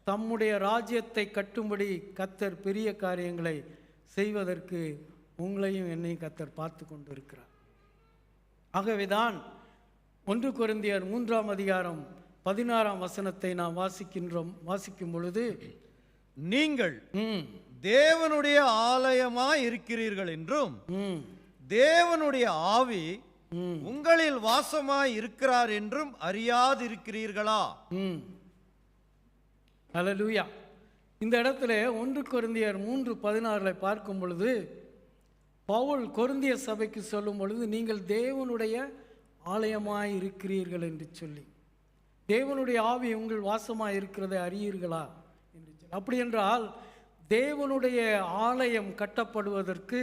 தம்முடைய ராஜ்யத்தை கட்டும்படி கர்த்தர் பெரிய காரியங்களை செய்வதற்கு உங்களையும் என்னையும் கர்த்தர் பார்த்து கொண்டு இருக்கிறார். ஆகவேதான் 1 கொரிந்தியர் 3ஆம் அதிகாரம் 16ஆம் வசனத்தை நாம் வாசிக்கும் பொழுது, நீங்கள் தேவனுடைய ஆலயமாய் இருக்கிறீர்கள் என்றும் தேவனுடைய ஆவி உங்களில் வாசமாய் இருக்கிறார் என்றும் அறியாதிருக்கிறீர்களா? அல்லேலூயா. இந்த இடத்துல 1 கொரிந்தியர் 3:16 பார்க்கும் பொழுது பவுல் கொரிந்திய சபைக்கு சொல்லும் பொழுது நீங்கள் தேவனுடைய ஆலயமாய் இருக்கிறீர்கள் என்று சொல்லி, தேவனுடைய ஆவி உங்கள் வாசமாய் இருக்கிறதை அறியீர்களா என்று சொல்லி. அப்படி என்றால் தேவனுடைய ஆலயம் கட்டப்படுவதற்கு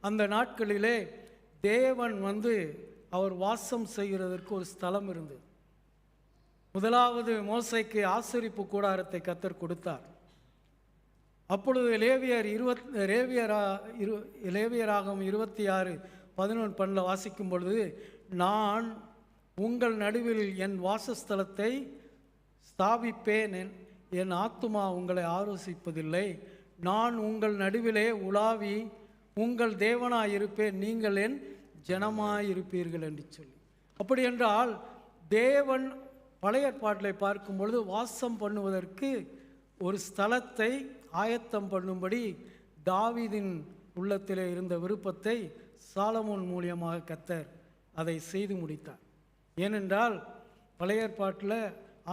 அந்த நாட்களிலே தேவன் அவர் வாசம் செய்கிறதற்கு ஒரு ஸ்தலம் இருந்தது. முதலாவது மோசேக்கு ஆசரிப்பு கூடாரத்தை கர்த்தர் கொடுத்தார். அப்பொழுது லேவியராகவும் 26:11 வாசிக்கும் பொழுது, நான் உங்கள் நடுவில் என் வாசஸ்தலத்தை ஸ்தாபிப்பேன், என் ஆத்துமா உங்களை ஆலோசிப்பதில்லை, நான் உங்கள் நடுவிலே உலாவி உங்கள் தேவனாயிருப்பேன், நீங்கள் என் ஜனமாயிருப்பீர்கள் என்று சொல்லி. அப்படி என்றால் தேவன் பழைய ஏற்பாட்டிலே பார்க்கும் பொழுது வாசம் பண்ணுவதற்கு ஒரு ஸ்தலத்தை ஆயத்தம் பண்ணும்படி தாவீதின் உள்ளத்திலே இருந்த விருப்பத்தை சாலமோன் மூலியமாக கர்த்தர் அதை செய்து முடித்தார். ஏனென்றால் பழைய ஏற்பாட்டில்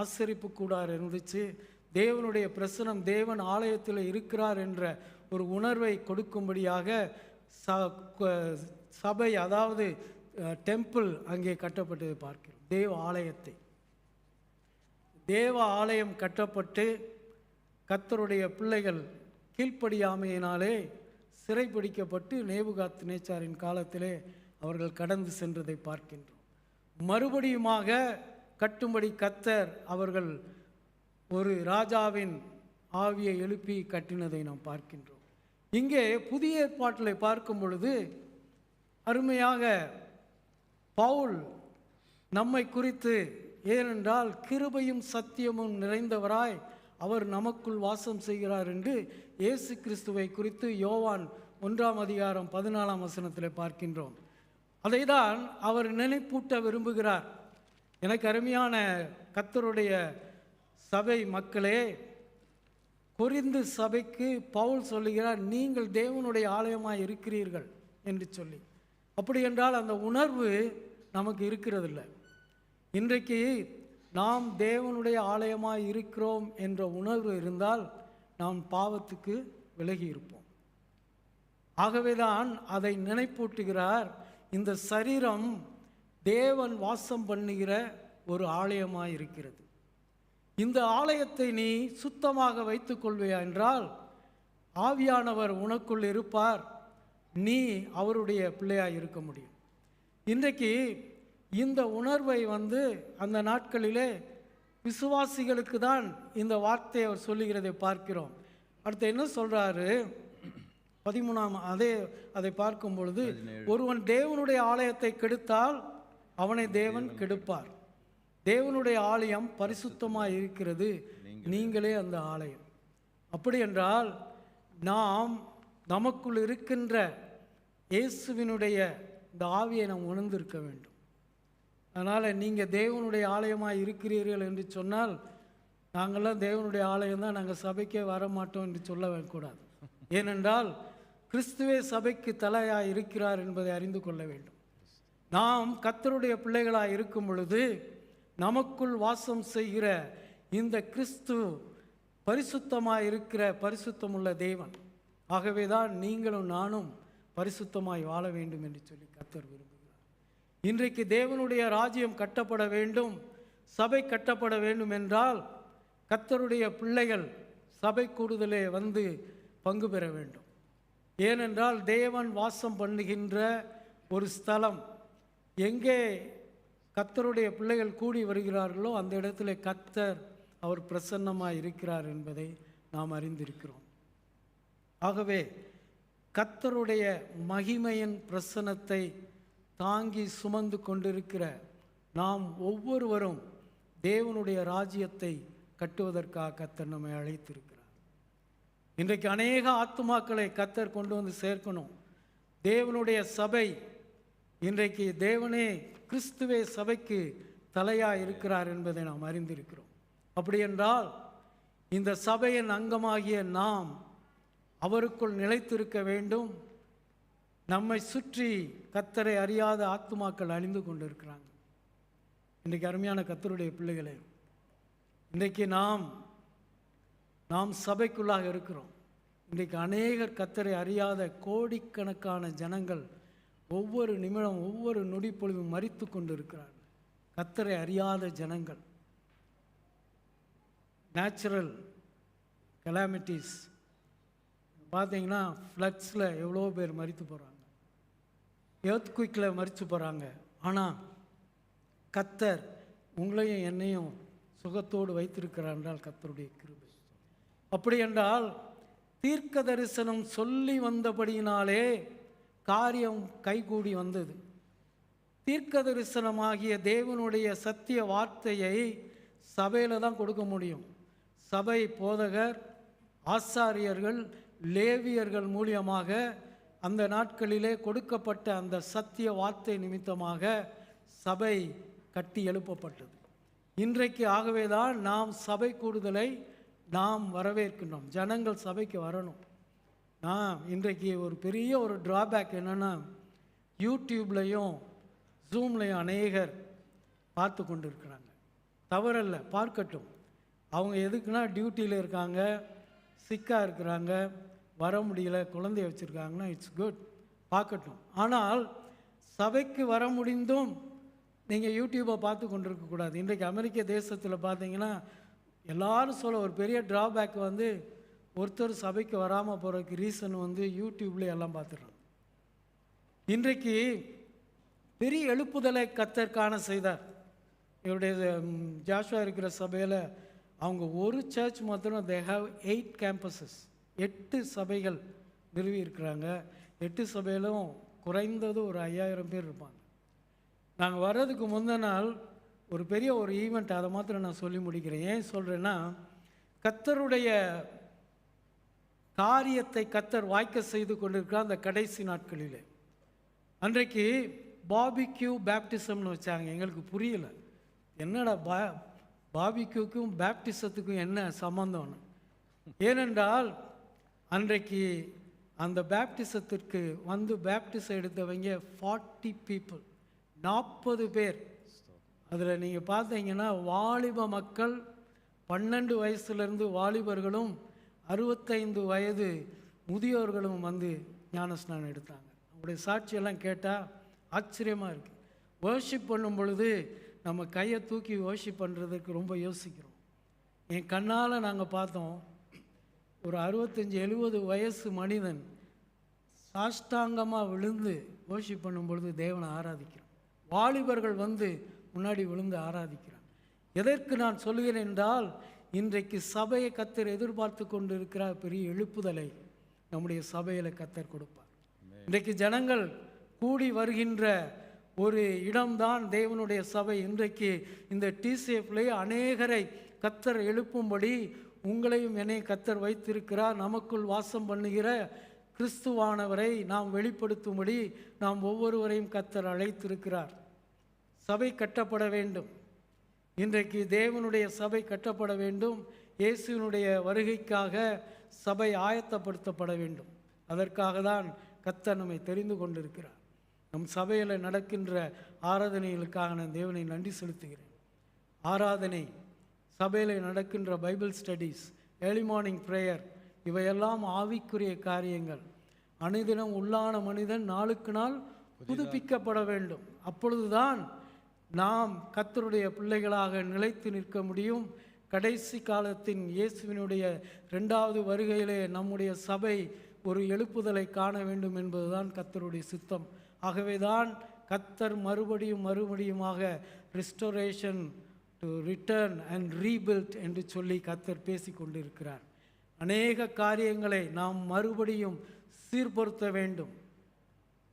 ஆசரிப்பு கூடாரம் இருந்துச்சு. தேவனுடைய பிரசனம் தேவன் ஆலயத்தில் இருக்கிறார் என்ற ஒரு உணர்வை கொடுக்கும்படியாக சபை, அதாவது டெம்பிள் அங்கே கட்டப்பட்டதை பார்க்கிறோம். தேவ ஆலயம் கட்டப்பட்டு கர்த்தருடைய பிள்ளைகள் கீழ்ப்படியாமையினாலே சிறைப்பிடிக்கப்பட்டு நேபுகாத்நேச்சாரின் காலத்திலே அவர்கள் கடந்து சென்றதை பார்க்கின்றோம். மறுபடியுமாக கட்டும்படி கர்த்தர் அவர்கள் ஒரு ராஜாவின் ஆவியை எழுப்பி கட்டினதை நாம் பார்க்கின்றோம். இங்கே புதிய ஏற்பாட்டில் பார்க்கும் பொழுது அருமையாக பவுல் நம்மை குறித்து, ஏனென்றால் கிருபையும் சத்தியமும் நிறைந்தவராய் அவர் நமக்குள் வாசம் செய்கிறார் என்று இயேசு கிறிஸ்துவை குறித்து யோவான் 1:14 பார்க்கின்றோம். அதை தான் அவர் நினைப்பூட்ட விரும்புகிறார். எனக்கு அருமையான கர்த்தருடைய சபை மக்களே, கொரிந்து சபைக்கு பவுல் சொல்லுகிறார், நீங்கள் தேவனுடைய ஆலயமாய் இருக்கிறீர்கள் என்று சொல்லி. அப்படி என்றால் அந்த உணர்வு நமக்கு இருக்கிறதில்லை. இன்றைக்கு நாம் தேவனுடைய ஆலயமாய் இருக்கிறோம் என்ற உணர்வு இருந்தால் நாம் பாவத்துக்கு விலகி இருப்போம். ஆகவேதான் அதை நினைப்பூட்டுகிறார். இந்த சரீரம் தேவன் வாசம் பண்ணுகிற ஒரு ஆலயமாய் இருக்கிறது. இந்த ஆலயத்தை நீ சுத்தமாக வைத்துக் கொள்வையா என்றால் ஆவியானவர் உனக்குள் இருப்பார், நீ அவருடைய பிள்ளையாய் இருக்க முடியும். இன்றைக்கு இந்த உணர்வை அந்த நாட்களிலே விசுவாசிகளுக்கு தான் இந்த வார்த்தையை அவர் சொல்லுகிறதை பார்க்கிறோம். அடுத்து என்ன சொல்றாரு? 13 அதை பார்க்கும் பொழுது, ஒருவன் தேவனுடைய ஆலயத்தை கெடுத்தால் அவனை தேவன் கெடுப்பார். தேவனுடைய ஆலயம் பரிசுத்தமாக இருக்கிறது, நீங்களே அந்த ஆலயம். அப்படி என்றால் நாம் நமக்குள் இருக்கின்ற இயேசுவினுடைய இந்த ஆவியை நாம் உணர்ந்திருக்க வேண்டும். அதனால் நீங்கள் தேவனுடைய ஆலயமாக இருக்கிறீர்கள் என்று சொன்னால், நாங்கள்லாம் தேவனுடைய ஆலயம் தான், நாங்கள் சபைக்கே வர மாட்டோம் என்று சொல்லக்கூடாது. ஏனென்றால் கிறிஸ்துவே சபைக்கு தலையாய் இருக்கிறார் என்பதை அறிந்து கொள்ள வேண்டும். நாம் கர்த்தருடைய பிள்ளைகளாக இருக்கும் பொழுது நமக்குள் வாசம் செய்கிற இந்த கிறிஸ்து பரிசுத்தமாய் இருக்கிற பரிசுத்தமுள்ள தேவன். ஆகவே தான் நீங்களும் நானும் பரிசுத்தமாய் வாழ வேண்டும் என்று சொல்லி கர்த்தர் விரும்புகிறார். இன்றைக்கு தேவனுடைய ராஜ்யம் கட்டப்பட வேண்டும், சபை கட்டப்பட வேண்டும் என்றால் கர்த்தருடைய பிள்ளைகள் சபை கூடுதலே பங்கு பெற வேண்டும். ஏனென்றால் தேவன் வாசம் பண்ணுகின்ற ஒரு ஸ்தலம், எங்கே கர்த்தருடைய பிள்ளைகள் கூடி வருகிறார்களோ அந்த இடத்துல கர்த்தர் அவர் பிரசன்னமாக இருக்கிறார் என்பதை நாம் அறிந்திருக்கிறோம். ஆகவே கர்த்தருடைய மகிமையின் பிரசன்னத்தை தாங்கி சுமந்து கொண்டிருக்கிற நாம் ஒவ்வொருவரும் தேவனுடைய ராஜ்யத்தை கட்டுவதற்காக கர்த்தர் நம்மை அழைத்திருக்கிறார். இன்றைக்கு அநேக ஆத்துமாக்களை கர்த்தர் கொண்டு வந்து சேர்க்கணும். தேவனுடைய சபை இன்றைக்கு தேவனே கிறிஸ்துவே சபைக்கு தலையாக இருக்கிறார் என்பதை நாம் அறிந்திருக்கிறோம். அப்படி என்றால் இந்த சபையின் அங்கமாகிய நாம் அவருக்குள் நிலைத்திருக்க வேண்டும். நம்மை சுற்றி கர்த்தரை அறியாத ஆத்துமாக்கள் அழிந்து கொண்டிருக்கிறாங்க. இன்றைக்கு அருமையான கர்த்தருடைய பிள்ளைகளே, இன்றைக்கு நாம் சபைக்குள்ளாக இருக்கிறோம். இன்றைக்கு அநேகர் கர்த்தரை அறியாத கோடிக்கணக்கான ஜனங்கள் ஒவ்வொரு நிமிடம் ஒவ்வொரு நொடி பொழுதும் மரித்து கொண்டு இருக்கிறார்கள். கர்த்தரை அறியாத ஜனங்கள். நேச்சுரல் கலாமிட்டிஸ் பார்த்தீங்கன்னா ஃப்ளட்ஸில் எவ்வளோ பேர் மரித்து போகிறாங்க, எர்த்குயிக்கில் மரித்து போகிறாங்க. ஆனால் கர்த்தர் உங்களையும் என்னையும் சுகத்தோடு வைத்திருக்கிறார் என்றால் கர்த்தருடைய கிருபை. அப்படி என்றால் தீர்க்க தரிசனம் சொல்லி வந்தபடியினாலே காரியம் கைகூடி வந்தது. தீர்க்க தரிசனமாகிய தேவனுடைய சத்திய வார்த்தையை சபையில் தான் கொடுக்க முடியும். சபை போதகர், ஆசாரியர்கள், லேவியர்கள் மூலியமாக அந்த நாட்களிலே கொடுக்கப்பட்ட அந்த சத்திய வார்த்தை நிமித்தமாக சபை கட்டி எழுப்பப்பட்டது. இன்றைக்கு ஆகவேதான் நாம் சபை கூடுதலை நாம் வரவேற்கின்றோம். ஜனங்கள் சபைக்கு வரணும். நான் இன்றைக்கு ஒரு பெரிய ஒரு ட்ராபேக் என்னென்னா, யூடியூப்லேயும் ஜூம்லேயும் அநேகர் பார்த்து கொண்டு இருக்கிறாங்க. தவறல்ல, பார்க்கட்டும். அவங்க எதுக்குன்னா டியூட்டியில் இருக்காங்க, சிக்காக இருக்கிறாங்க, வர முடியல, குழந்தைய வச்சுருக்காங்கன்னா இட்ஸ் குட், பார்க்கட்டும். ஆனால் சபைக்கு வர முடிந்தும் நீங்கள் யூடியூப்பை பார்த்து கொண்டு இருக்கக்கூடாது. இன்றைக்கு அமெரிக்க தேசத்தில் பார்த்தீங்கன்னா எல்லாரும் சொல்ல ஒரு பெரிய ட்ராபேக் வந்து ஒருத்தர் சபைக்கு வராமல் போகிறதுக்கு ரீசன் வந்து யூடியூப்லேயே எல்லாம் பார்த்துடுறாங்க. இன்றைக்கு பெரிய எழுப்புதலை கர்த்தர் காண செய்தார். இவருடைய ஜாஷுவா இருக்கிற சபையில் அவங்க ஒரு சர்ச் மாத்திரம் தே ஹாவ் 8 campuses, 8 சபைகள் நிறுவி இருக்கிறாங்க. 8 சபையிலும் குறைந்தது ஒரு 5000 பேர் இருப்பாங்க. நாங்கள் வர்றதுக்கு முந்தின நாள் ஒரு பெரிய ஒரு ஈவெண்ட், அதை மாத்திரம் நான் சொல்லி முடிக்கிறேன். ஏன் சொல்கிறேன்னா, கர்த்தருடைய காரியத்தை கர்த்தர் வாய்க்க செய்து கொண்டிருக்கிறார். அந்த கடைசி நாட்களிலே அன்றைக்கு பாபிக்யூ பேப்டிசம்னு வச்சாங்க. எங்களுக்கு புரியல, என்னடா பாபிக்யூக்கும் பேப்டிசத்துக்கும் என்ன சம்பந்தம்னு. ஏனென்றால் அன்றைக்கு அந்த பேப்டிசத்திற்கு வந்து பேப்டிசம் எடுத்தவங்க 40 people, 40 பேர். அதில் நீங்கள் பார்த்தீங்கன்னா வாலிப மக்கள் 12 வயசுலேருந்து வாலிபர்களும் 65 வயது முதியோர்களும் வந்து ஞானஸ்நானம் எடுத்தாங்க. அவங்களுடைய சாட்சியெல்லாம் கேட்டால் ஆச்சரியமாக இருக்குது. வர்ஷிப் பண்ணும் பொழுது நம்ம கையை தூக்கி வர்ஷிப் பண்ணுறதுக்கு ரொம்ப யோசிக்கிறோம். என் கண்ணால் நாங்கள் பார்த்தோம், ஒரு 65-70 வயசு மனிதன் சாஷ்டாங்கமாக விழுந்து வர்ஷிப் பண்ணும் பொழுது தேவனை ஆராதிக்கிறோம். வாலிபர்கள் வந்து முன்னாடி விழுந்து ஆராதிக்கிறான். எதற்கு நான் சொல்கிறேன் என்றால், இன்றைக்கு சபையை கர்த்தர் எதிர்பார்த்து கொண்டு இருக்கிற பெரிய எழுப்புதலை நம்முடைய சபையில் கர்த்தர் கொடுப்பார். இன்றைக்கு ஜனங்கள் கூடி வருகின்ற ஒரு இடம்தான் தேவனுடைய சபை. இன்றைக்கு இந்த டிசிஎஃப்லேயே அநேகரை கர்த்தர் எழுப்பும்படி உங்களையும் என்னை கர்த்தர் வைத்திருக்கிறார். நமக்குள் வாசம் பண்ணுகிற கிறிஸ்துவானவரை நாம் வெளிப்படுத்தும்படி நாம் ஒவ்வொருவரையும் கர்த்தர் அழைத்திருக்கிறார். சபை கட்டப்பட வேண்டும். இன்றைக்கு தேவனுடைய சபை கட்டப்பட வேண்டும். இயேசுவினுடைய வருகைக்காக சபை ஆயத்தப்படுத்தப்பட வேண்டும். அதற்காக தான் கர்த்தர் நம்மை தெரிந்து கொண்டிருக்கிறார். நம் சபையில் நடக்கின்ற ஆராதனைகளுக்காக நான் தேவனை நன்றி செலுத்துகிறேன். ஆராதனை, சபையில் நடக்கின்ற Bible studies, early morning prayer, இவையெல்லாம் ஆவிக்குரிய காரியங்கள். அனுதினம் உள்ளான மனிதன் நாளுக்கு நாள் புதுப்பிக்கப்பட வேண்டும். அப்பொழுதுதான் நாம் கர்த்தருடைய பிள்ளைகளாக நிலைத்து நிற்க முடியும். கடைசி காலத்தின் இயேசுவினுடைய 2வது வருகையிலே நம்முடைய சபை ஒரு எழுப்புதலை காண வேண்டும் என்பதுதான் கர்த்தருடைய சித்தம். ஆகவேதான் கர்த்தர் மறுபடியுமாக restoration, to return and rebuild என்று சொல்லி கர்த்தர் பேசி கொண்டிருக்கிறார். அநேக காரியங்களை நாம் மறுபடியும் சீர்படுத்த வேண்டும்,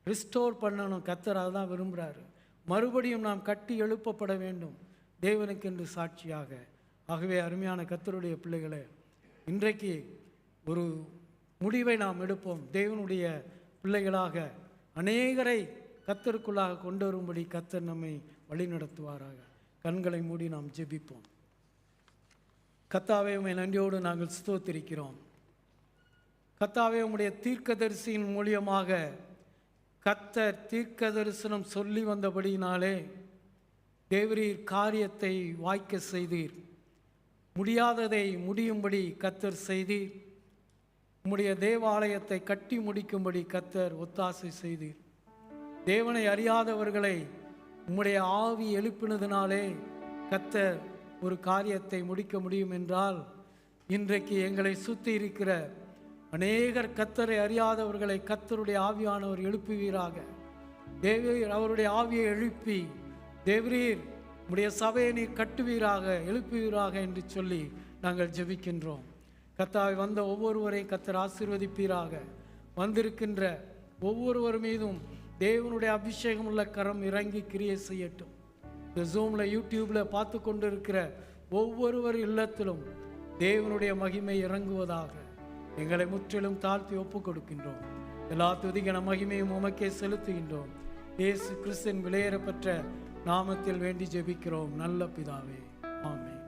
ரிஸ்டோர் பண்ணணும். கர்த்தர் அதுதான் விரும்புகிறாரு. மறுபடியும் நாம் கட்டி எழுப்பப்பட வேண்டும் தேவனுக்கென்று சாட்சியாக. ஆகவே அருமையான கர்த்தருடைய பிள்ளைகளே, இன்றைக்கு ஒரு முடிவை நாம் எடுப்போம். தேவனுடைய பிள்ளைகளாக அநேகரை கர்த்தருக்குள்ளாக கொண்டு வரும்படி கர்த்தர் நம்மை வழிநடத்துவாராக. கண்களை மூடி நாம் ஜெபிப்போம். கர்த்தாவே, உம்மை நன்றியோடு நாங்கள் ஸ்தோத்திரிக்கிறோம். கர்த்தாவே, உம்முடைய தீர்க்கதரிசியின் மூலியமாக கர்த்தர் தீர்க்க தரிசனம் சொல்லி வந்தபடியினாலே தேவரீர் காரியத்தை வாய்க்க செய்தீர். முடியாததை முடியும்படி கர்த்தர் செய்தீர். உம்முடைய தேவாலயத்தை கட்டி முடிக்கும்படி கர்த்தர் ஒத்தாசை செய்தீர். தேவனை அறியாதவர்களை உம்முடைய ஆவி எழுப்பினதினாலே கர்த்தர் ஒரு காரியத்தை முடிக்க முடியும் என்றால், இன்றைக்கு எங்களை சுற்றி இருக்கிற அநேகர் கர்த்தரை அறியாதவர்களை கர்த்தருடைய ஆவியானவர் எழுப்புவீராக. தேவரீர் அவருடைய ஆவியை எழுப்பி, தேவரீர் உம்முடைய சபையை நீர் கட்டுவீராக, எழுப்புவீராக என்று சொல்லி நாங்கள் ஜெபிக்கின்றோம். கர்த்தாவே, வந்த ஒவ்வொருவரையும் கர்த்தர் ஆசீர்வதிப்பீராக. வந்திருக்கின்ற ஒவ்வொருவர் மீதும் தேவனுடைய அபிஷேகம் உள்ள கரம் இறங்கி கிரியை செய்யட்டும். இந்த ஜூமில், யூடியூப்பில் பார்த்து கொண்டு இருக்கிற ஒவ்வொருவர் இல்லத்திலும் தேவனுடைய மகிமை இறங்குவதாக எங்களை முற்றிலும் தாழ்த்தி ஒப்பு கொடுக்கின்றோம். எல்லா துதிக்கான மகிமையும் உமக்கே செலுத்துகின்றோம். இயேசு கிறிஸ்துவின் விலையேறப்பெற்ற நாமத்தில் வேண்டி ஜெபிக்கிறோம் நல்ல பிதாவே, ஆமென்.